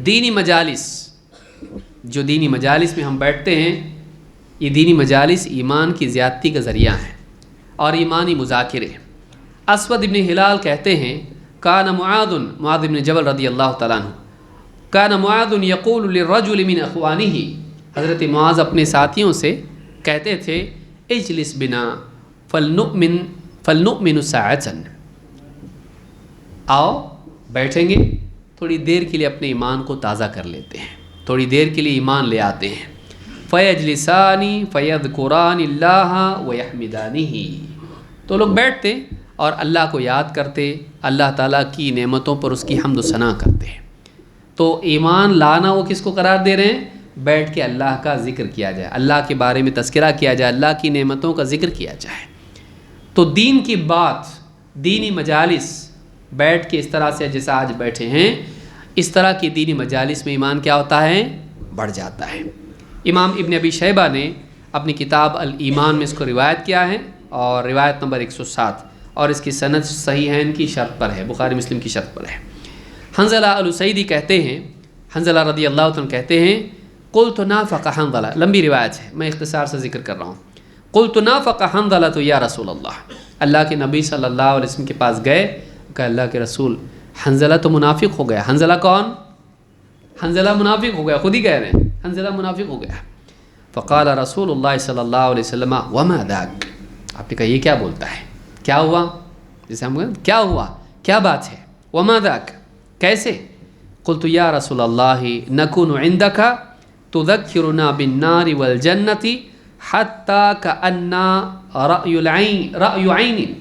دینی مجالس۔ جو دینی مجالس میں ہم بیٹھتے ہیں، یہ دینی مجالس ایمان کی زیادتی کا ذریعہ ہیں اور ایمانی مذاکرے۔ اسود ابن ہلال کہتے ہیں کان معاذ بن جبل رضی اللہ تعالیٰ عنہ، کان معاذ یقول للرجل من اخوانہ، حضرت معاذ اپنے ساتھیوں سے کہتے تھے اجلس بنا فلنؤمن ساعۃ، آؤ بیٹھیں گے تھوڑی دیر کے لیے اپنے ایمان کو تازہ کر لیتے ہیں، تھوڑی دیر کے لیے ایمان لے آتے ہیں۔ فیجلسان فیذکران اللہ ویحمدانہ، تو لوگ بیٹھتے اور اللہ کو یاد کرتے، اللہ تعالیٰ کی نعمتوں پر اس کی حمد و ثنا کرتے ہیں۔ تو ایمان لانا وہ کس کو قرار دے رہے ہیں؟ بیٹھ کے اللہ کا ذکر کیا جائے، اللہ کے بارے میں تذکرہ کیا جائے، اللہ کی نعمتوں کا ذکر کیا جائے۔ تو دین کی بات، دینی مجالس، بیٹھ کے اس طرح سے جیسا آج بیٹھے ہیں، اس طرح کی دینی مجالس میں ایمان کیا ہوتا ہے؟ بڑھ جاتا ہے۔ امام ابن ابی شیبہ نے اپنی کتاب الایمان میں اس کو روایت کیا ہے، اور روایت نمبر 107، اور اس کی سند صحیحین کی شرط پر ہے، بخاری مسلم کی شرط پر ہے۔ حنظلہ الاسیدی کہتے ہیں، حنظلہ رضی اللہ عنہ کہتے ہیں قلت نافق حنظلہ، لمبی روایت ہے، میں اختصار سے ذکر کر رہا ہوں۔ قلت نافق حنظلہ یا رسول اللہ، اللہ کے نبی صلی اللہ علیہ وسلم کے پاس گئے، کہ اللہ کے رسول حنظلہ تو منافق ہو گیا۔ حنظلہ کون؟ حنظلہ منافق ہو گیا، خود ہی کہہ رہے ہیں حنظلہ منافق ہو گیا۔ فقال رسول اللہ صلی اللہ علیہ وسلم وما ذاک، آپ نے کہا یہ کیا بولتا ہے، کیا ہوا؟ جیسے ہم کہتے ہیں کیا ہوا، کیا بات ہے؟ وما ذاک، کیسے؟ قلت یا رسول اللہ نکون عندک تذکرنا بالنار والجنة حتی کأنا رأی عین،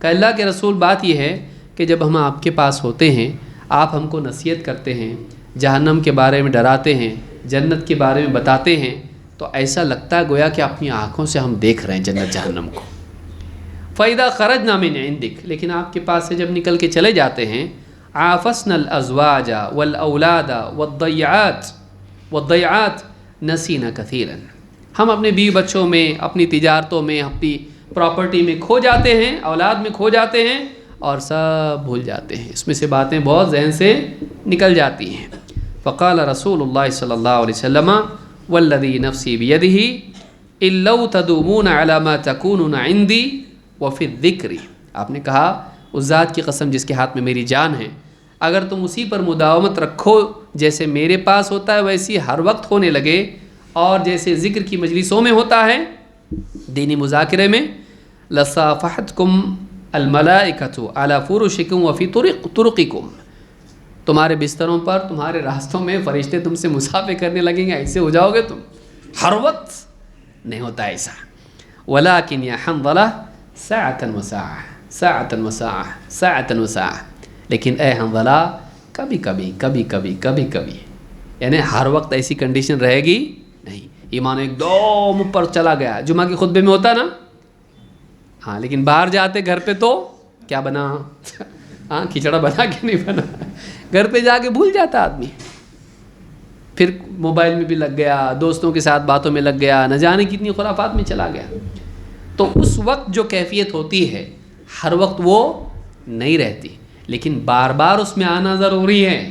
کہ اللہ کے رسول بات یہ ہے کہ جب ہم آپ کے پاس ہوتے ہیں آپ ہم کو نصیحت کرتے ہیں، جہنم کے بارے میں ڈراتے ہیں، جنت کے بارے میں بتاتے ہیں، تو ایسا لگتا ہے گویا کہ اپنی آنکھوں سے ہم دیکھ رہے ہیں جنت جہنم کو۔ فَإِذَا خَرَجْنَا مِنْ عِنْدِكَ، لیکن آپ کے پاس سے جب نکل کے چلے جاتے ہیں، عَافَسْنَا الْأَزْوَاجَ وَالْأَوْلَادَ وَالضَّيْعَاتِ نَسِينَا كَثِيرًا، ہم اپنے بیوی بچوں میں، اپنی تجارتوں میں، اپنی پراپرٹی میں کھو جاتے ہیں، اولاد میں کھو جاتے ہیں اور سب بھول جاتے ہیں، اس میں سے باتیں بہت ذہن سے نکل جاتی ہیں۔ فقال رسول اللہ صلی اللہ علیہ وسلم والذی نفسی بیدہ ان لو تدومون علی ما تکونون عندی وفی الذکر، آپ نے کہا اس ذات کی قسم جس کے ہاتھ میں میری جان ہے، اگر تم اسی پر مداومت رکھو جیسے میرے پاس ہوتا ہے ویسی ہر وقت ہونے لگے، اور جیسے ذکر کی مجلسوں میں ہوتا ہے، دینی مذاکرے میں، لصافحتکم الملائکۃ علی فرشکم وفی طرقکم، تمہارے بستروں پر، تمہارے راستوں میں فرشتے تم سے مصافحہ کرنے لگیں گے، ایسے ہو جاؤ گے تم۔ ہر وقت نہیں ہوتا ایسا۔ ولیکن یا حنظلہ ساعۃ وساعۃ ساعۃ وساعۃ ساعۃ وساعۃ، لیکن اے حنظلہ کبھی کبھی کبھی کبھی کبھی کبھی، یعنی ہر وقت ایسی کنڈیشن رہے گی نہیں۔ ایمان ایک دم اوپر چلا گیا، جمعہ کے خطبے میں ہوتا نا، ہاں، لیکن باہر جاتے گھر پہ تو کیا بنا، ہاں کھچڑا بنا کہ نہیں بنا، گھر پہ جا کے بھول جاتا آدمی، پھر موبائل میں بھی لگ گیا، دوستوں کے ساتھ باتوں میں لگ گیا، نہ جانے کتنی خرافات میں چلا گیا۔ تو اس وقت جو کیفیت ہوتی ہے ہر وقت وہ نہیں رہتی، لیکن بار بار اس میں آنا ضروری ہے،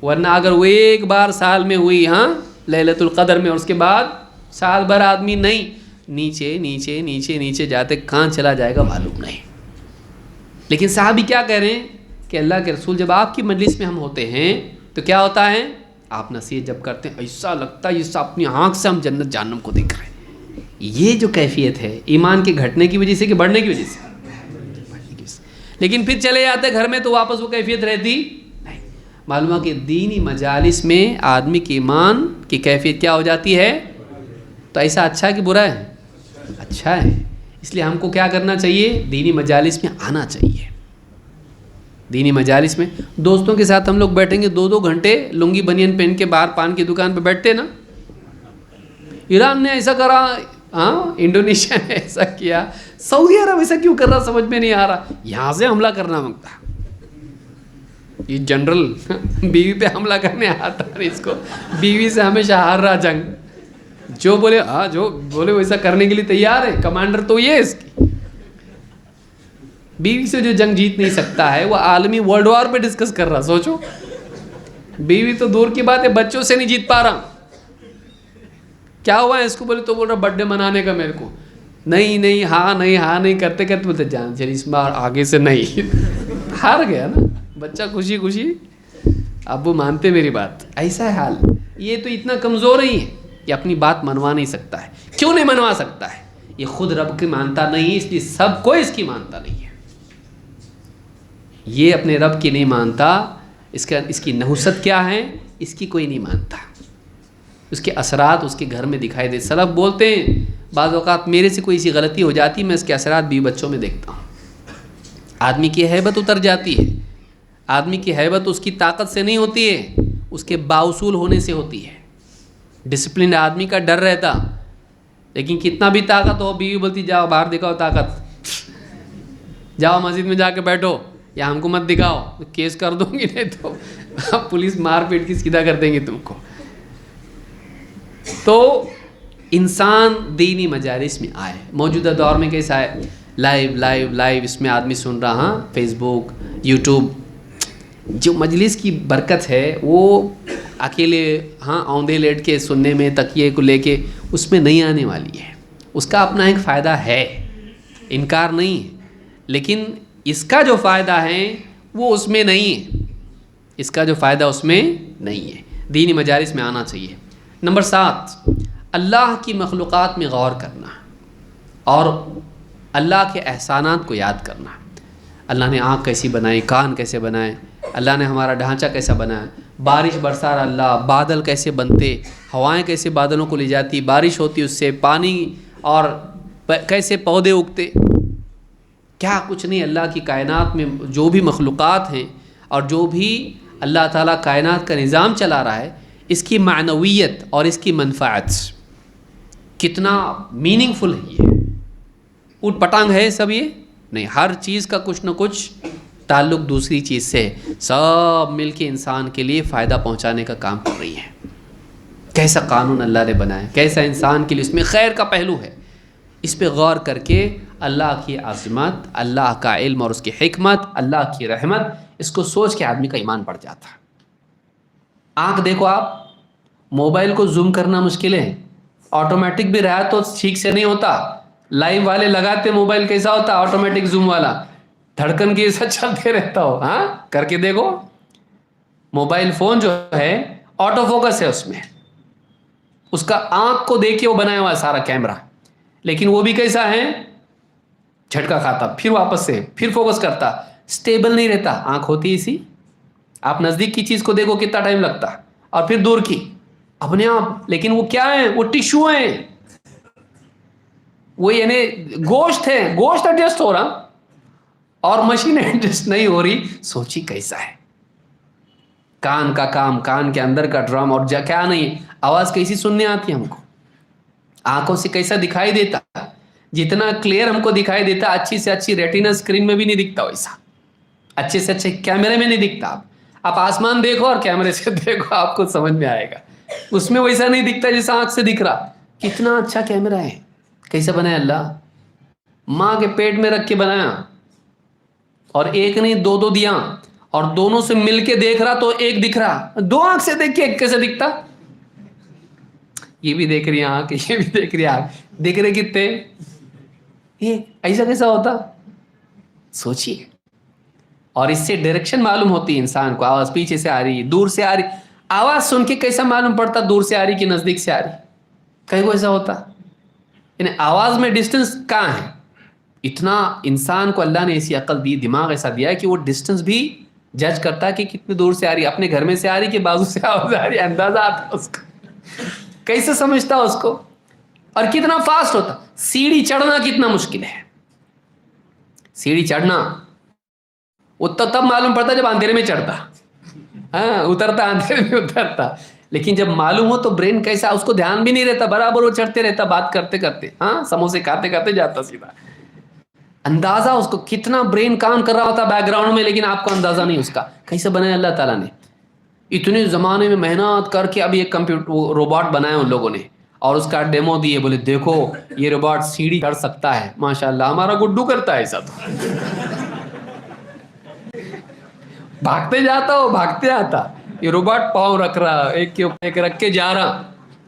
ورنہ اگر وہ ایک بار سال میں ہوئی، ہاں لیلۃ القدر میں، اور اس کے بعد سال بھر آدمی نہیں، نیچے نیچے نیچے نیچے جاتے کہاں چلا جائے گا معلوم نہیں۔ لیکن صحابی کیا کہہ رہے ہیں کہ اللہ کے رسول جب آپ کی مجلس میں ہم ہوتے ہیں تو کیا ہوتا ہے، آپ نصیحت جب کرتے ہیں ایسا لگتا ہے یہ اپنی آنکھ سے ہم جنت جہنم کو دیکھ رہے ہیں۔ یہ جو کیفیت ہے ایمان کے گھٹنے کی وجہ سے کہ بڑھنے کی وجہ سے، لیکن پھر چلے جاتے گھر میں تو واپس وہ کیفیت رہتی نہیں۔ معلوم ہے کہ دینی مجالس میں آدمی کے ایمان کی کیفیت کیا ہو جاتی ہے، تو ایسا اچھا ہے کہ برا ہے، اچھا ہے۔ اس لیے ہم کو کیا کرنا چاہیے، دینی مجالس میں آنا چاہیے۔ دینی مجالس میں دوستوں کے ساتھ ہم لوگ بیٹھیں گے 2-2 گھنٹے لنگی بنین پہن کے باہر پان کی دکان پہ بیٹھتے نا، ایران نے ایسا کرا، ہاں انڈونیشیا نے ایسا کیا، سعودی عرب ایسا کیوں کر رہا سمجھ میں نہیں آ رہا، یہاں سے حملہ کرنا مانگتا، یہ جنرل بیوی پہ حملہ کرنے آتا ہے، اس کو بیوی سے ہمیشہ ہار رہا جنگ، جو بولے ہاں جو بولے ویسا کرنے کے لیے تیار ہے، کمانڈر تو یہ ہے اس کی۔ بیوی سے جو جنگ جیت نہیں سکتا ہے وہ عالمی ورلڈ وار پہ ڈسکس کر رہا، سوچو، بیوی تو دور کی بات ہے، بچوں سے نہیں جیت پا رہا، کیا ہوا ہے اس کو، بولے تو بول رہا برتھ ڈے منانے کا میرے کو، نہیں نہیں ہاں نہیں کرتے کرتے بولتے جان چلی اس بار آگے سے نہیں، ہار گیا نا بچہ، خوشی خوشی ابو مانتے میری بات، ایسا ہے حال۔ یہ تو اتنا کمزور ہی ہے کہ اپنی بات منوا نہیں سکتا ہے۔ کیوں نہیں منوا سکتا ہے، یہ خود رب کی مانتا نہیں، اس لیے سب کو اس کی مانتا نہیں ہے۔ یہ اپنے رب کی نہیں مانتا، اس کی نحوست کیا ہے، اس کی کوئی نہیں مانتا، اس کے اثرات اس کے گھر میں دکھائی دے۔ سلف بولتے ہیں بعض اوقات میرے سے کوئی سی غلطی ہو جاتی، میں اس کے اثرات بیوی بچوں میں دیکھتا ہوں، آدمی کی ہیبت اتر جاتی ہے۔ آدمی کی ہیبت اس کی طاقت سے نہیں ہوتی ہے، اس کے باوصول ہونے سے ہوتی ہے۔ ڈسپلن آدمی کا ڈر رہتا، لیکن کتنا بھی طاقت ہو، بیوی بولتی جاؤ باہر دکھاؤ طاقت، جاؤ مسجد میں جا کے بیٹھو، یا ہم کو مت دکھاؤ، کیس کر دوں گی، نہیں تو پولیس مار پیٹ کی سیدھا کر دیں گے تم کو۔ تو انسان دینی مجالس میں آئے، موجودہ دور میں کیسا ہے، لائیو اس میں آدمی سن رہا، ہاں فیس بک، یوٹیوب، جو مجلس کی برکت ہے وہ اکیلے ہاں اوندے لیٹ کے سننے میں، تکیے کو لے کے، اس میں نہیں آنے والی ہے۔ اس کا اپنا ایک فائدہ ہے، انکار نہیں ہے، لیکن اس کا جو فائدہ ہے وہ اس میں نہیں ہے، اس کا جو فائدہ اس میں نہیں ہے۔ دینی مجالس میں آنا چاہیے۔ نمبر 7، اللہ کی مخلوقات میں غور کرنا اور اللہ کے احسانات کو یاد کرنا۔ اللہ نے آنکھ کیسی بنائی، کان کیسے بنائے، اللہ نے ہمارا ڈھانچہ کیسا بنایا، بارش برسا رہا اللہ، بادل کیسے بنتے، ہوائیں کیسے بادلوں کو لے جاتی، بارش ہوتی اس سے، پانی، اور کیسے پودے اگتے، کیا کچھ نہیں۔ اللہ کی کائنات میں جو بھی مخلوقات ہیں اور جو بھی اللہ تعالیٰ کائنات کا نظام چلا رہا ہے اس کی معنویت اور اس کی منفعت کتنا میننگ فل ہے. یہ اوٹ پٹانگ ہے سب، یہ نہیں، ہر چیز کا کچھ نہ کچھ تعلق دوسری چیز سے، سب مل کے انسان کے لیے فائدہ پہنچانے کا کام کر رہی ہے. کیسا قانون اللہ نے بنایا، کیسا انسان کے لیے اس میں خیر کا پہلو ہے. اس پہ غور کر کے اللہ کی عظمت، اللہ کا علم اور اس کی حکمت، اللہ کی رحمت، اس کو سوچ کے آدمی کا ایمان بڑھ جاتا ہے. آنکھ دیکھو آپ، موبائل کو زوم کرنا مشکل ہے، آٹومیٹک بھی رہا تو ٹھیک سے نہیں ہوتا. لائیو والے لگاتے موبائل کیسا ہوتا آٹومیٹک زوم والا، دھڑکن کی ایسا چلتے رہتا ہو. ہاں کر کے دیکھو. موبائل فون جو ہے آٹو فوکس ہے، اس میں اس کا آنکھ کو دیکھ کے وہ بنایا ہوا ہے سارا کیمرہ، لیکن وہ بھی کیسا ہے، جھٹکا کھاتا پھر واپس سے پھر فوکس کرتا، سٹیبل نہیں رہتا. آنکھ ہوتی اسی، آپ نزدیک کی چیز کو دیکھو کتنا ٹائم لگتا اور پھر دور کی اپنے آپ. لیکن وہ کیا ہے، وہ ٹیشو ہیں، وہ یعنی گوشت ہے، گوشت ایڈجسٹ ہو رہا اور مشین ایڈجسٹ نہیں ہو رہی. سوچی کیسا ہے. کان کا کام، کان کے اندر کا ڈرام، اور کیا نہیں، آواز کیسی سننے آتی ہے ہم کو، آنکھوں سے کیسا دکھائی دیتا، جتنا کلیئر ہم کو دکھائی دیتا اچھی سے اچھی ریٹینا اسکرین میں بھی نہیں دکھتا ویسا، اچھے سے اچھے کیمرے میں نہیں دکھتا. آپ آسمان دیکھو اور کیمرے سے دیکھو آپ کو سمجھ میں آئے گا، اس میں ویسا نہیں دکھتا جیسا آنکھ سے دکھ رہا. کتنا اچھا کیمرہ ہے، کیسا بنایا اللہ، ماں کے پیٹ میں رکھ کے بنایا، اور ایک نہیں دو دو دیا، اور دونوں سے مل کے دیکھ رہا تو ایک دکھ رہا. دو آنکھ سے دیکھ کے ایک کیسے دکھتا، یہ بھی دیکھ رہی آنکھ، یہ بھی دیکھ رہی آنکھ، دیکھ رہے کتنے، یہ ایسا کیسا ہوتا. سوچیے. اور اس سے ڈائریکشن معلوم ہوتی ہے انسان کو، آواز پیچھے سے آ رہی، دور سے آ رہی. آواز سن کے کیسا معلوم پڑتا دور سے آ رہی کہ نزدیک سے آ رہی، کہیں کو ایسا ہوتا. یعنی آواز میں ڈسٹنس کہاں ہے. اتنا انسان کو اللہ نے ایسی عقل دی، دماغ ایسا دیا ہے کہ وہ ڈسٹنس بھی جج کرتا ہے کہ کتنے دور سے آ رہی، اپنے گھر میں سے آ رہی کہ بازو سے آواز آ رہی، اندازہ آتا اس کو، کیسے سمجھتا اس کو، اور کتنا فاسٹ ہوتا. سیڑھی چڑھنا کتنا مشکل ہے، سیڑھی چڑھنا وہ تو تب معلوم پڑتا جب اندھیرے میں چڑھتا، ہاں اترتا اندھیرے میں اترتا. لیکن جب معلوم ہو تو برین کیسا، اس کو دھیان بھی نہیں رہتا، برابر وہ چڑھتے رہتا بات کرتے کرتے، ہاں سموسے کھاتے کھاتے جاتا سیدھا. اندازہ اس کو کتنا برین کام کر رہا ہوتا بیک گراؤنڈ میں، لیکن آپ کو اندازہ نہیں اس کا. کیسے بنایا اللہ تعالیٰ نے، اتنے زمانے میں محنت کر کے اب یہ کمپیوٹر روبوٹ بنایا ان لوگوں نے، اور اس کا ڈیمو دیے، بولے دیکھو یہ روبوٹ سیڑھی چڑھ سکتا ہے. ماشاءاللہ ہمارا گڈو کرتا ہے ایسا، تو بھاگتے جاتا ہو بھاگتے آتا، یہ روبوٹ پاؤں رکھ رہا، ایک کے اوپر ایک رکھ کے جا رہا.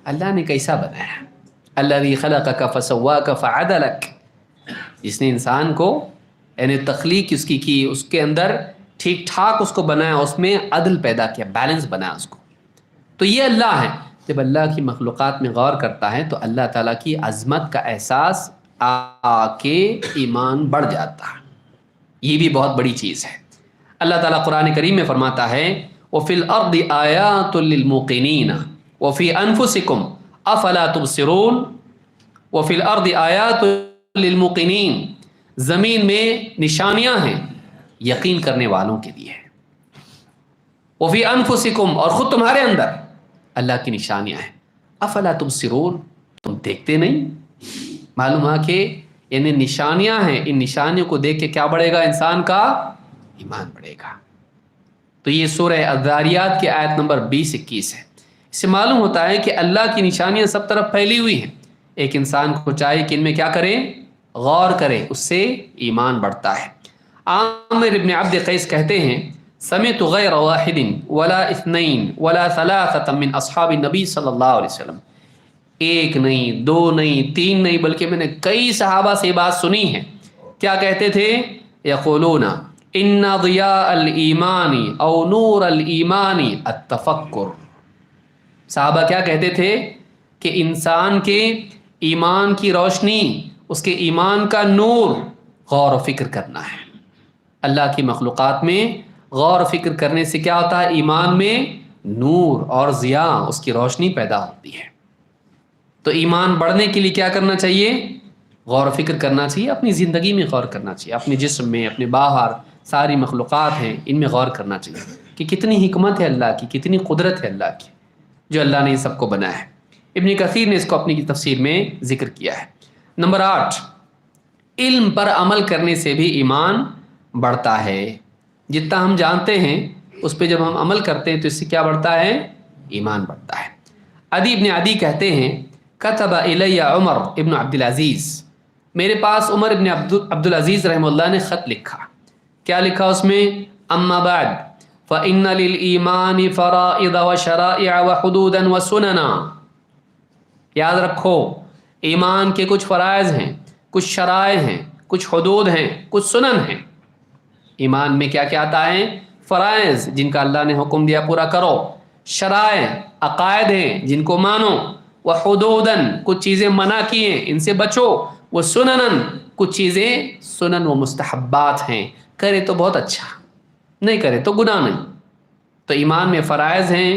اللہ نے کیسا بنایا، الذی خلقک فسواک فعدلک، جس نے انسان کو یعنی تخلیق اس کی اس کے اندر ٹھیک ٹھاک اس کو بنایا، اس میں عدل پیدا کیا، بیلنس بنایا اس کو. تو یہ اللہ ہے. جب اللہ کی مخلوقات میں غور کرتا ہے تو اللہ تعالیٰ کی عظمت کا احساس آ کے ایمان بڑھ جاتا ہے. یہ بھی بہت بڑی چیز ہے. اللہ تعالیٰ قرآن کریم میں فرماتا ہے وَفِي الْأَرْضِ آيَاتٌ لِّلْمُوقِنِينَ وَفِي أَنفُسِكُمْ أَفَلَا تُبْصِرُونَ. وَفِي الْأَرْضِ آيَاتٌ لِّلْمُوقِنِينَ، زمین میں نشانیاں ہیں یقین کرنے والوں کے لیے. وَفِي أَنفُسِكُمْ، اور خود تمہارے اندر اللہ کی نشانیاں ہیں. أَفَلَا تُبْصِرُونَ، تم دیکھتے نہیں. معلوم ہے کہ یعنی نشانیاں ہیں، ان نشانیوں کو دیکھ کے کیا بڑھے گا، انسان کا ایمان بڑھے گا. تو یہ سورہ الذاریات کی آیت نمبر 20-21 ہے. اس سے معلوم ہوتا ہے کہ اللہ کی نشانیاں سب طرف پھیلی ہوئی ہیں. ایک انسان کو چاہیے کہ ان میں کیا کرے، غور کرے، اس سے ایمان بڑھتا ہے. عامر ابن عبد قیس کہتے ہیں سمعت غیر واحد ولا اثنین ولا ثلاثة من اصحاب النبی صلی اللہ علیہ وسلم، ایک نہیں، دو نہیں، تین نہیں، بلکہ میں نے کئی صحابہ سے بات سنی ہے. کیا کہتے تھے، یقولون ان ضیاء الایمان او نور الایمان التفکر. صحابہ کیا کہتے تھے کہ انسان کے ایمان کی روشنی، اس کے ایمان کا نور غور و فکر کرنا ہے. اللہ کی مخلوقات میں غور و فکر کرنے سے کیا ہوتا ہے، ایمان میں نور اور ضیاء، اس کی روشنی پیدا ہوتی ہے. تو ایمان بڑھنے کے لیے کیا کرنا چاہیے، غور و فکر کرنا چاہیے، اپنی زندگی میں غور کرنا چاہیے، اپنے جسم میں، اپنے باہر ساری مخلوقات ہیں، ان میں غور کرنا چاہیے کہ کتنی حکمت ہے اللہ کی، کتنی قدرت ہے اللہ کی، جو اللہ نے سب کو بنایا ہے۔ ابن کثیر نے اس کو اپنی تفسیر میں ذکر کیا ہے۔ نمبر 8، علم پر عمل کرنے سے بھی ایمان بڑھتا ہے۔ جتنا ہم جانتے ہیں اس پہ جب ہم عمل کرتے ہیں تو اس سے کیا بڑھتا ہے؟ ایمان بڑھتا ہے۔ عدی ابن عدی کہتے ہیں کتب الی عمر ابن عبدالعزیز، میرے پاس عمر ابن عبدالعزیز رحمہ اللہ نے خط لکھا۔ کیا لکھا اس میں؟ اما بعد فإن للإیمان فرائض وشرائع وحدودا وسننا، یاد رکھو ایمان کے کچھ فرائض ہیں، کچھ شرائع ہیں، کچھ حدود ہیں، کچھ سنن ہیں۔ ایمان میں کیا کیا آتا ہے؟ فرائض جن کا اللہ نے حکم دیا پورا کرو، شرائع عقائد ہیں جن کو مانو، وحدوداً کچھ چیزیں منع کی ہیں ان سے بچو، وسنناً کچھ چیزیں سنن و مستحبات ہیں، کرے تو بہت اچھا، نہیں کرے تو گناہ نہیں۔ تو ایمان میں فرائض ہیں،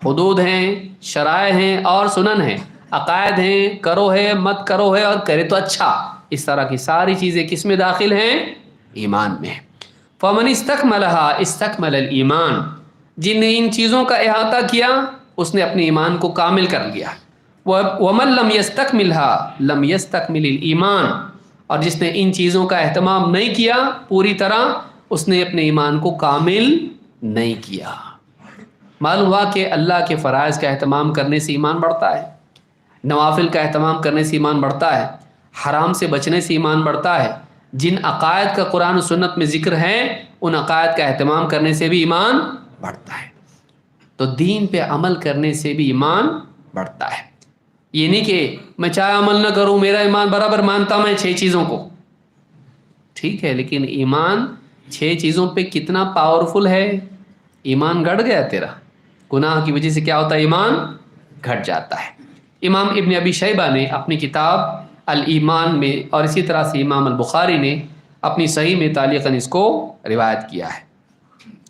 حدود ہیں، شرائع ہیں اور سنن ہیں، عقائد ہیں، کرو ہے مت کرو ہے اور کرے تو اچھا، اس طرح کی ساری چیزیں کس میں داخل ہیں؟ ایمان میں۔ فمن استکملھا استکمل الایمان، جن نے ان چیزوں کا احاطہ کیا اس نے اپنے ایمان کو کامل کر لیا۔ ومن لم یستکملھا لم یستکمل الایمان، اور جس نے ان چیزوں کا اہتمام نہیں کیا پوری طرح اس نے اپنے ایمان کو کامل نہیں کیا۔ معلوم ہوا کہ اللہ کے فرائض کا اہتمام کرنے سے ایمان بڑھتا ہے، نوافل کا اہتمام کرنے سے ایمان بڑھتا ہے، حرام سے بچنے سے ایمان بڑھتا ہے، جن عقائد کا قرآن و سنت میں ذکر ہے ان عقائد کا اہتمام کرنے سے بھی ایمان بڑھتا ہے۔ تو دین پہ عمل کرنے سے بھی ایمان بڑھتا ہے۔ یہ نہیں کہ میں چاہے عمل نہ کروں میرا ایمان برابر مانتا میں 6 چیزوں کو، ٹھیک ہے، لیکن ایمان 6 چیزوں پہ کتنا پاورفل ہے؟ ایمان گھٹ گیا تیرا، گناہ کی وجہ سے کیا ہوتا ہے؟ ایمان گھٹ جاتا ہے۔ امام ابن ابی شیبہ نے اپنی کتاب الایمان میں اور اسی طرح سے امام البخاری نے اپنی صحیح میں تعلیقاً اس کو روایت کیا ہے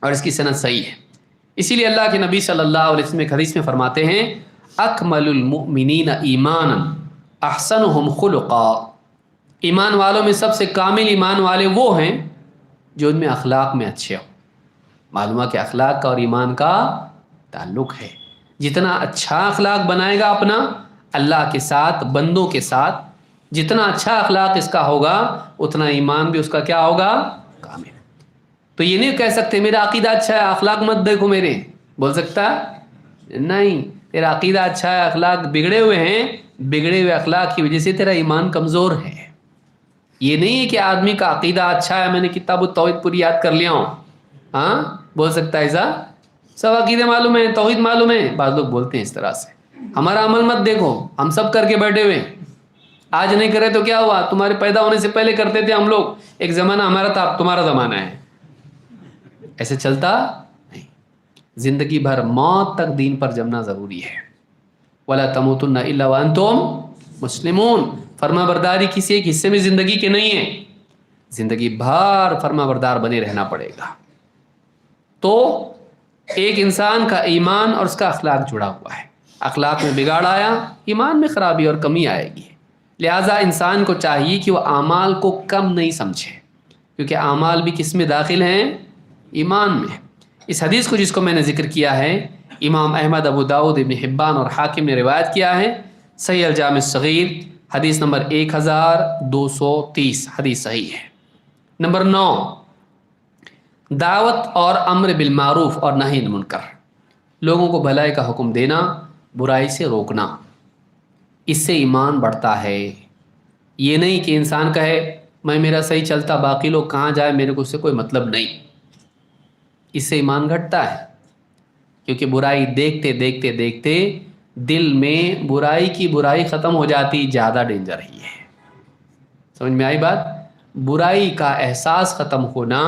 اور اس کی سند صحیح ہے۔ اسی لیے اللہ کے نبی صلی اللہ علیہ وسلم ایک حدیث میں فرماتے ہیں اکمل المؤمنین ایمانا احسنہم خلقا، ایمان والوں میں سب سے کامل ایمان والے وہ ہیں جو ان میں اخلاق میں اچھے ہوں۔ معلوم ہے کہ اخلاق کا اور ایمان کا تعلق ہے۔ جتنا اچھا اخلاق بنائے گا اپنا اللہ کے ساتھ، بندوں کے ساتھ، جتنا اچھا اخلاق اس کا ہوگا اتنا ایمان بھی اس کا کیا ہوگا؟ کامل۔ تو یہ نہیں کہہ سکتے میرا عقیدہ اچھا ہے اخلاق مت دیکھو میرے، بول سکتا نہیں، تیرا عقیدہ اچھا ہے اخلاق بگڑے ہوئے ہیں، بگڑے ہوئے اخلاق کی وجہ سے تیرا ایمان کمزور ہے۔ یہ نہیں ہے کہ آدمی کا عقیدہ اچھا ہے، میں نے کتاب التوحید پوری یاد کر لیا ہوں، ہاں بول سکتا ہے ایسا؟ سب عقیدے معلوم ہے، توحید معلوم ہے، بعض لوگ بولتے ہیں اس طرح سے۔ ہمارا عمل مت دیکھو، ہم سب کر کے بیٹھے ہوئے، آج نہیں کرے تو کیا ہوا؟ تمہارے پیدا ہونے سے پہلے کرتے تھے ہم لوگ، ایک زمانہ ہمارا تھا اب تمہارا زمانہ ہے، ایسے چلتا نہیں۔ زندگی بھر موت تک دین پر جمنا ضروری ہے۔ وَلَا تَمُوتُنَّ إِلَّا وَأَنْتُمْ مُسْلِمُونَ، فرما برداری کسی ایک حصے میں زندگی کے نہیں ہے، زندگی بھر فرما بردار بنے رہنا پڑے گا۔ تو ایک انسان کا ایمان اور اس کا اخلاق جڑا ہوا ہے، اخلاق میں بگاڑ آیا ایمان میں خرابی اور کمی آئے گی۔ لہٰذا انسان کو چاہیے کہ وہ اعمال کو کم نہیں سمجھے، کیونکہ اعمال بھی کس میں داخل ہیں؟ ایمان میں۔ اس حدیث کو جس کو میں نے ذکر کیا ہے امام احمد، ابو داؤد، ابن حبان اور حاکم نے روایت کیا ہے، صحیح الجامع الصغیر حدیث نمبر 1230، حدیث صحیح ہے۔ نمبر 9، دعوت اور امر بالمعروف اور نہی عن المنکر، لوگوں کو بھلائی کا حکم دینا، برائی سے روکنا، اس سے ایمان بڑھتا ہے۔ یہ نہیں کہ انسان کہے میں میرا صحیح چلتا باقی لوگ کہاں جائے میرے کو اس سے کوئی مطلب نہیں، اس سے ایمان گھٹتا ہے، کیونکہ برائی دیکھتے دیکھتے دیکھتے دل میں برائی کی برائی ختم ہو جاتی، زیادہ ڈینجر ہی ہے۔ سمجھ میں آئی بات؟ برائی کا احساس ختم ہونا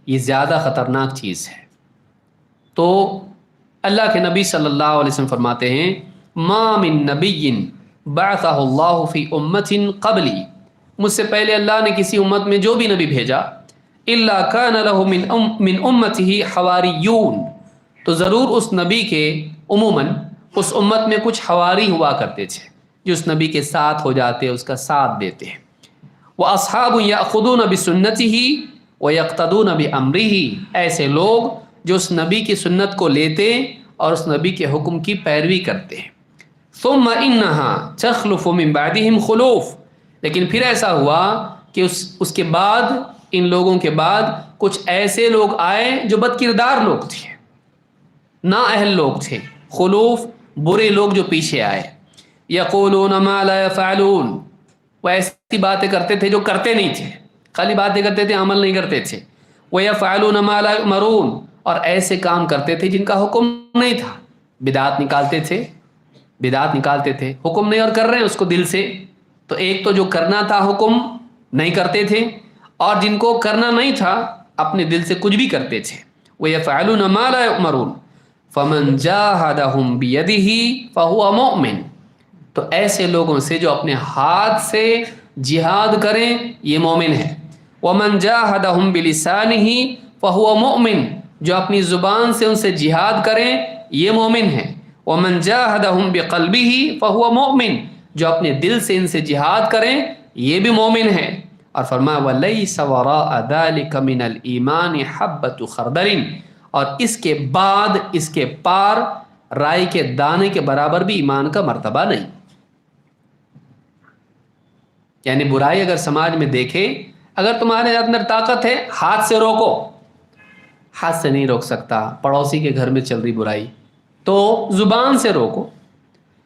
یہ زیادہ خطرناک چیز ہے۔ تو اللہ کے نبی صلی اللہ علیہ وسلم فرماتے ہیں ما من نبی بعثہ اللہ فی امت قبلی، مجھ سے پہلے اللہ نے کسی امت میں جو بھی نبی بھیجا، الا کان لہ من امتہ حواریون، تو ضرور اس نبی کے عموماً اس امت میں کچھ حواری ہوا کرتے تھے جو اس نبی کے ساتھ ہو جاتے، اس کا ساتھ دیتے۔ وَأَصْحَابٌ يَأْخُذُونَ بِسُنَّتِهِ، وَيَقْتَدُونَ بِأَمْرِهِ، ایسے لوگ جو اس نبی کی سنت کو لیتے اور اس نبی کے حکم کی پیروی کرتے ہیں. ثُمَّ إِنَّهَا تَخْلُفُ مِن بَعْدِهِمْ خُلُوف، لیکن پھر ایسا ہوا کہ اس کے بعد، ان لوگوں کے بعد کچھ ایسے لوگ آئے جو بد کردار لوگ تھے، نااہل لوگ تھے. خلوف برے لوگ جو پیچھے آئے. یقولون ما لا یفعلون، وہ ایسی باتیں کرتے تھے جو کرتے نہیں تھے، خالی باتیں کرتے تھے، عمل نہیں کرتے تھے. وَيَفْعَلُونَ مَا لَا يُؤْمَرُونَ، اور ایسے کام کرتے تھے جن کا حکم نہیں تھا. بدعات نکالتے تھے، حکم نہیں اور کر رہے ہیں اس کو دل سے. تو ایک تو جو کرنا تھا حکم نہیں کرتے تھے، اور جن کو کرنا نہیں تھا اپنے دل سے کچھ بھی کرتے تھے. وَيَفْعَلُونَ مَا لَا يُؤْمَرُونَ فَمَنْ جَاهَدَهُمْ بِيَدِهِ فَهُوَ مُؤْمِنٌ، تو ایسے لوگوں سے جو اپنے ہاتھ سے جہاد کریں یہ مومن ہے. وَمَنْ جَاهَدَهُمْ بِلِسَانِهِ فَهُوَ مُؤْمِنٌ، جو اپنی زبان سے ان سے جہاد کریں یہ مومن ہے. وَمَنْ جَاهَدَهُمْ بِقَلْبِهِ فَهُوَ مُؤْمِنٌ، جو اپنے دل سے ان سے جہاد کریں یہ بھی مومن ہے. اور فرمایا وَلَيْسَ وَرَاءَ ذَلِكَ مِنَ الْإِيمَانِ حَبَّةُ خَرْدَلٍ، اور اس کے بعد، اس کے پار رائی کے دانے کے برابر بھی ایمان کا مرتبہ نہیں. یعنی برائی اگر سماج میں دیکھے، اگر تمہارے اندر طاقت ہے ہاتھ سے روکو، ہاتھ سے نہیں روک سکتا، پڑوسی کے گھر میں چل رہی برائی تو زبان سے روکو،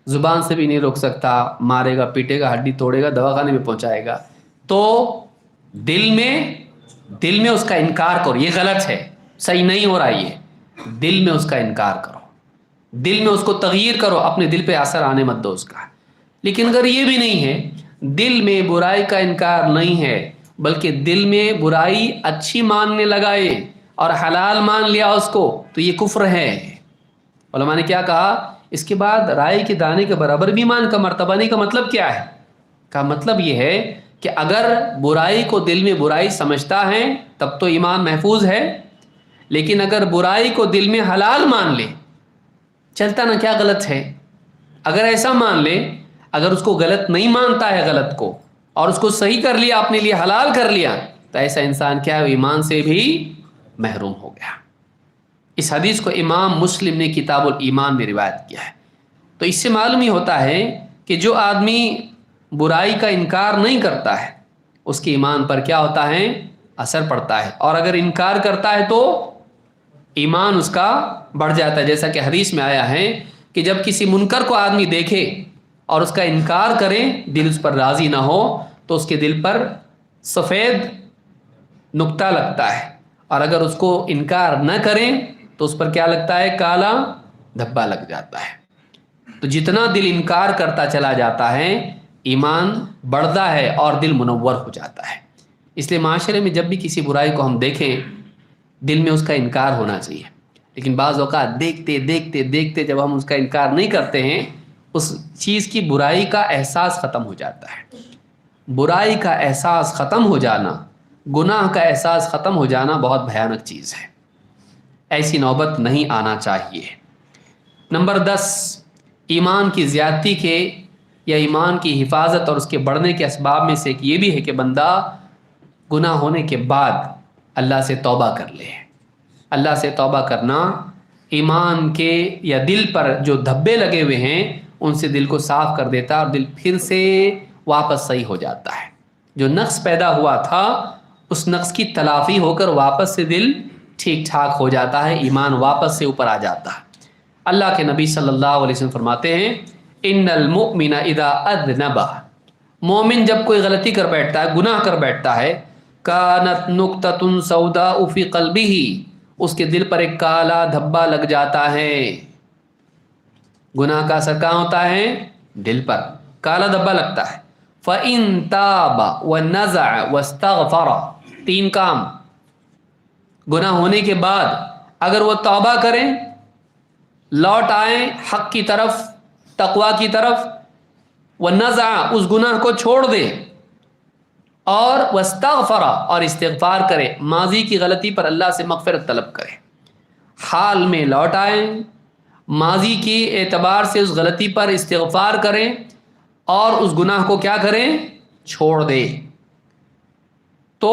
زبان سے بھی نہیں روک سکتا، مارے گا، پیٹے گا، ہڈی توڑے گا، دواخانے میں پہنچائے گا، تو دل میں اس کا انکار کرو، یہ غلط ہے، صحیح نہیں ہو رہا، یہ دل میں اس کا انکار کرو، دل میں اس کو تغییر کرو، اپنے دل پہ اثر آنے مت دو اس کا. لیکن اگر یہ بھی نہیں ہے، دل میں برائی کا انکار نہیں ہے بلکہ دل میں برائی اچھی ماننے لگائے اور حلال مان لیا اس کو، تو یہ کفر ہے. علماء نے کیا کہا، اس کے بعد رائی کے دانے کے برابر بھی ایمان کا مرتبہ نہیں. کا مطلب کیا ہے؟ کا مطلب یہ ہے کہ اگر برائی کو دل میں برائی سمجھتا ہے تب تو ایمان محفوظ ہے، لیکن اگر برائی کو دل میں حلال مان لے، چلتا نا کیا غلط ہے، اگر ایسا مان لے، اگر اس کو غلط نہیں مانتا ہے غلط کو اور اس کو صحیح کر لیا، اپنے لیے حلال کر لیا، تو ایسا انسان کیا ہے، ایمان سے بھی محروم ہو گیا. اس حدیث کو امام مسلم نے کتاب الایمان میں روایت کیا ہے. تو اس سے معلوم ہی ہوتا ہے کہ جو آدمی برائی کا انکار نہیں کرتا ہے اس کے ایمان پر کیا ہوتا ہے، اثر پڑتا ہے، اور اگر انکار کرتا ہے تو ایمان اس کا بڑھ جاتا ہے. جیسا کہ حدیث میں آیا ہے کہ جب کسی منکر کو آدمی دیکھے اور اس کا انکار کرے، دل اس پر راضی نہ ہو، تو اس کے دل پر سفید نقطہ لگتا ہے، اور اگر اس کو انکار نہ کریں تو اس پر کیا لگتا ہے، کالا دھبا لگ جاتا ہے. تو جتنا دل انکار کرتا چلا جاتا ہے ایمان بڑھتا ہے اور دل منور ہو جاتا ہے. اس لیے معاشرے میں جب بھی کسی برائی کو ہم دیکھیں دل میں اس کا انکار ہونا چاہیے. لیکن بعض اوقات دیکھتے دیکھتے دیکھتے جب ہم اس کا انکار نہیں کرتے ہیں، اس چیز کی برائی کا احساس ختم ہو جاتا ہے. برائی کا احساس ختم ہو جانا، گناہ کا احساس ختم ہو جانا بہت بھیانک چیز ہے. ایسی نوبت نہیں آنا چاہیے. نمبر 10، ایمان کی زیادتی کے یا ایمان کی حفاظت اور اس کے بڑھنے کے اسباب میں سے ایک یہ بھی ہے کہ بندہ گناہ ہونے کے بعد اللہ سے توبہ کر لے. اللہ سے توبہ کرنا ایمان کے یا دل پر جو دھبے لگے ہوئے ہیں ان سے دل کو صاف کر دیتا ہے اور دل پھر سے واپس صحیح ہو جاتا ہے. جو نقص پیدا ہوا تھا اس نقص کی تلافی ہو کر واپس سے دل ٹھیک ٹھاک ہو جاتا ہے، ایمان واپس سے اوپر آ جاتا ہے. اللہ کے نبی صلی اللہ علیہ وسلم فرماتے ہیں ان المؤمن اذا اذنب، مومن جب کوئی غلطی کر بیٹھتا ہے، گناہ کر بیٹھتا ہے، کانت نقطۃ سوداء فی قلبہ، اس کے دل پر ایک کالا دھبا لگ جاتا ہے. گناہ کا اثر کہاں ہوتا ہے؟ دل پر کالا دھبا لگتا ہے. فَإِن تَابَ وَنَزَعَ وَاسْتَغْفَرَ، 3 کام گناہ ہونے کے بعد اگر وہ توبہ کریں، لوٹ آئیں حق کی طرف، تقوی کی طرف، وَنَزَعَ اس گناہ کو چھوڑ دے، اور وَاسْتَغْفَرَ اور استغفار کرے، ماضی کی غلطی پر اللہ سے مغفرت طلب کرے. حال میں لوٹ آئیں، ماضی کی اعتبار سے اس غلطی پر استغفار کریں اور اس گناہ کو کیا کریں؟ چھوڑ دے. تو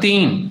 3,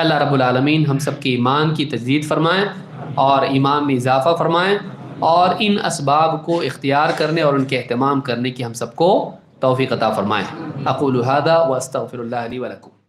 اللہ رب العالمین ہم سب کے ایمان کی تجدید فرمائیں اور ایمان میں اضافہ فرمائیں، اور ان اسباب کو اختیار کرنے اور ان کے اہتمام کرنے کی ہم سب کو توفیق عطا فرمائیں۔ اقول ھذا واستغفر اللہ لی ولکم۔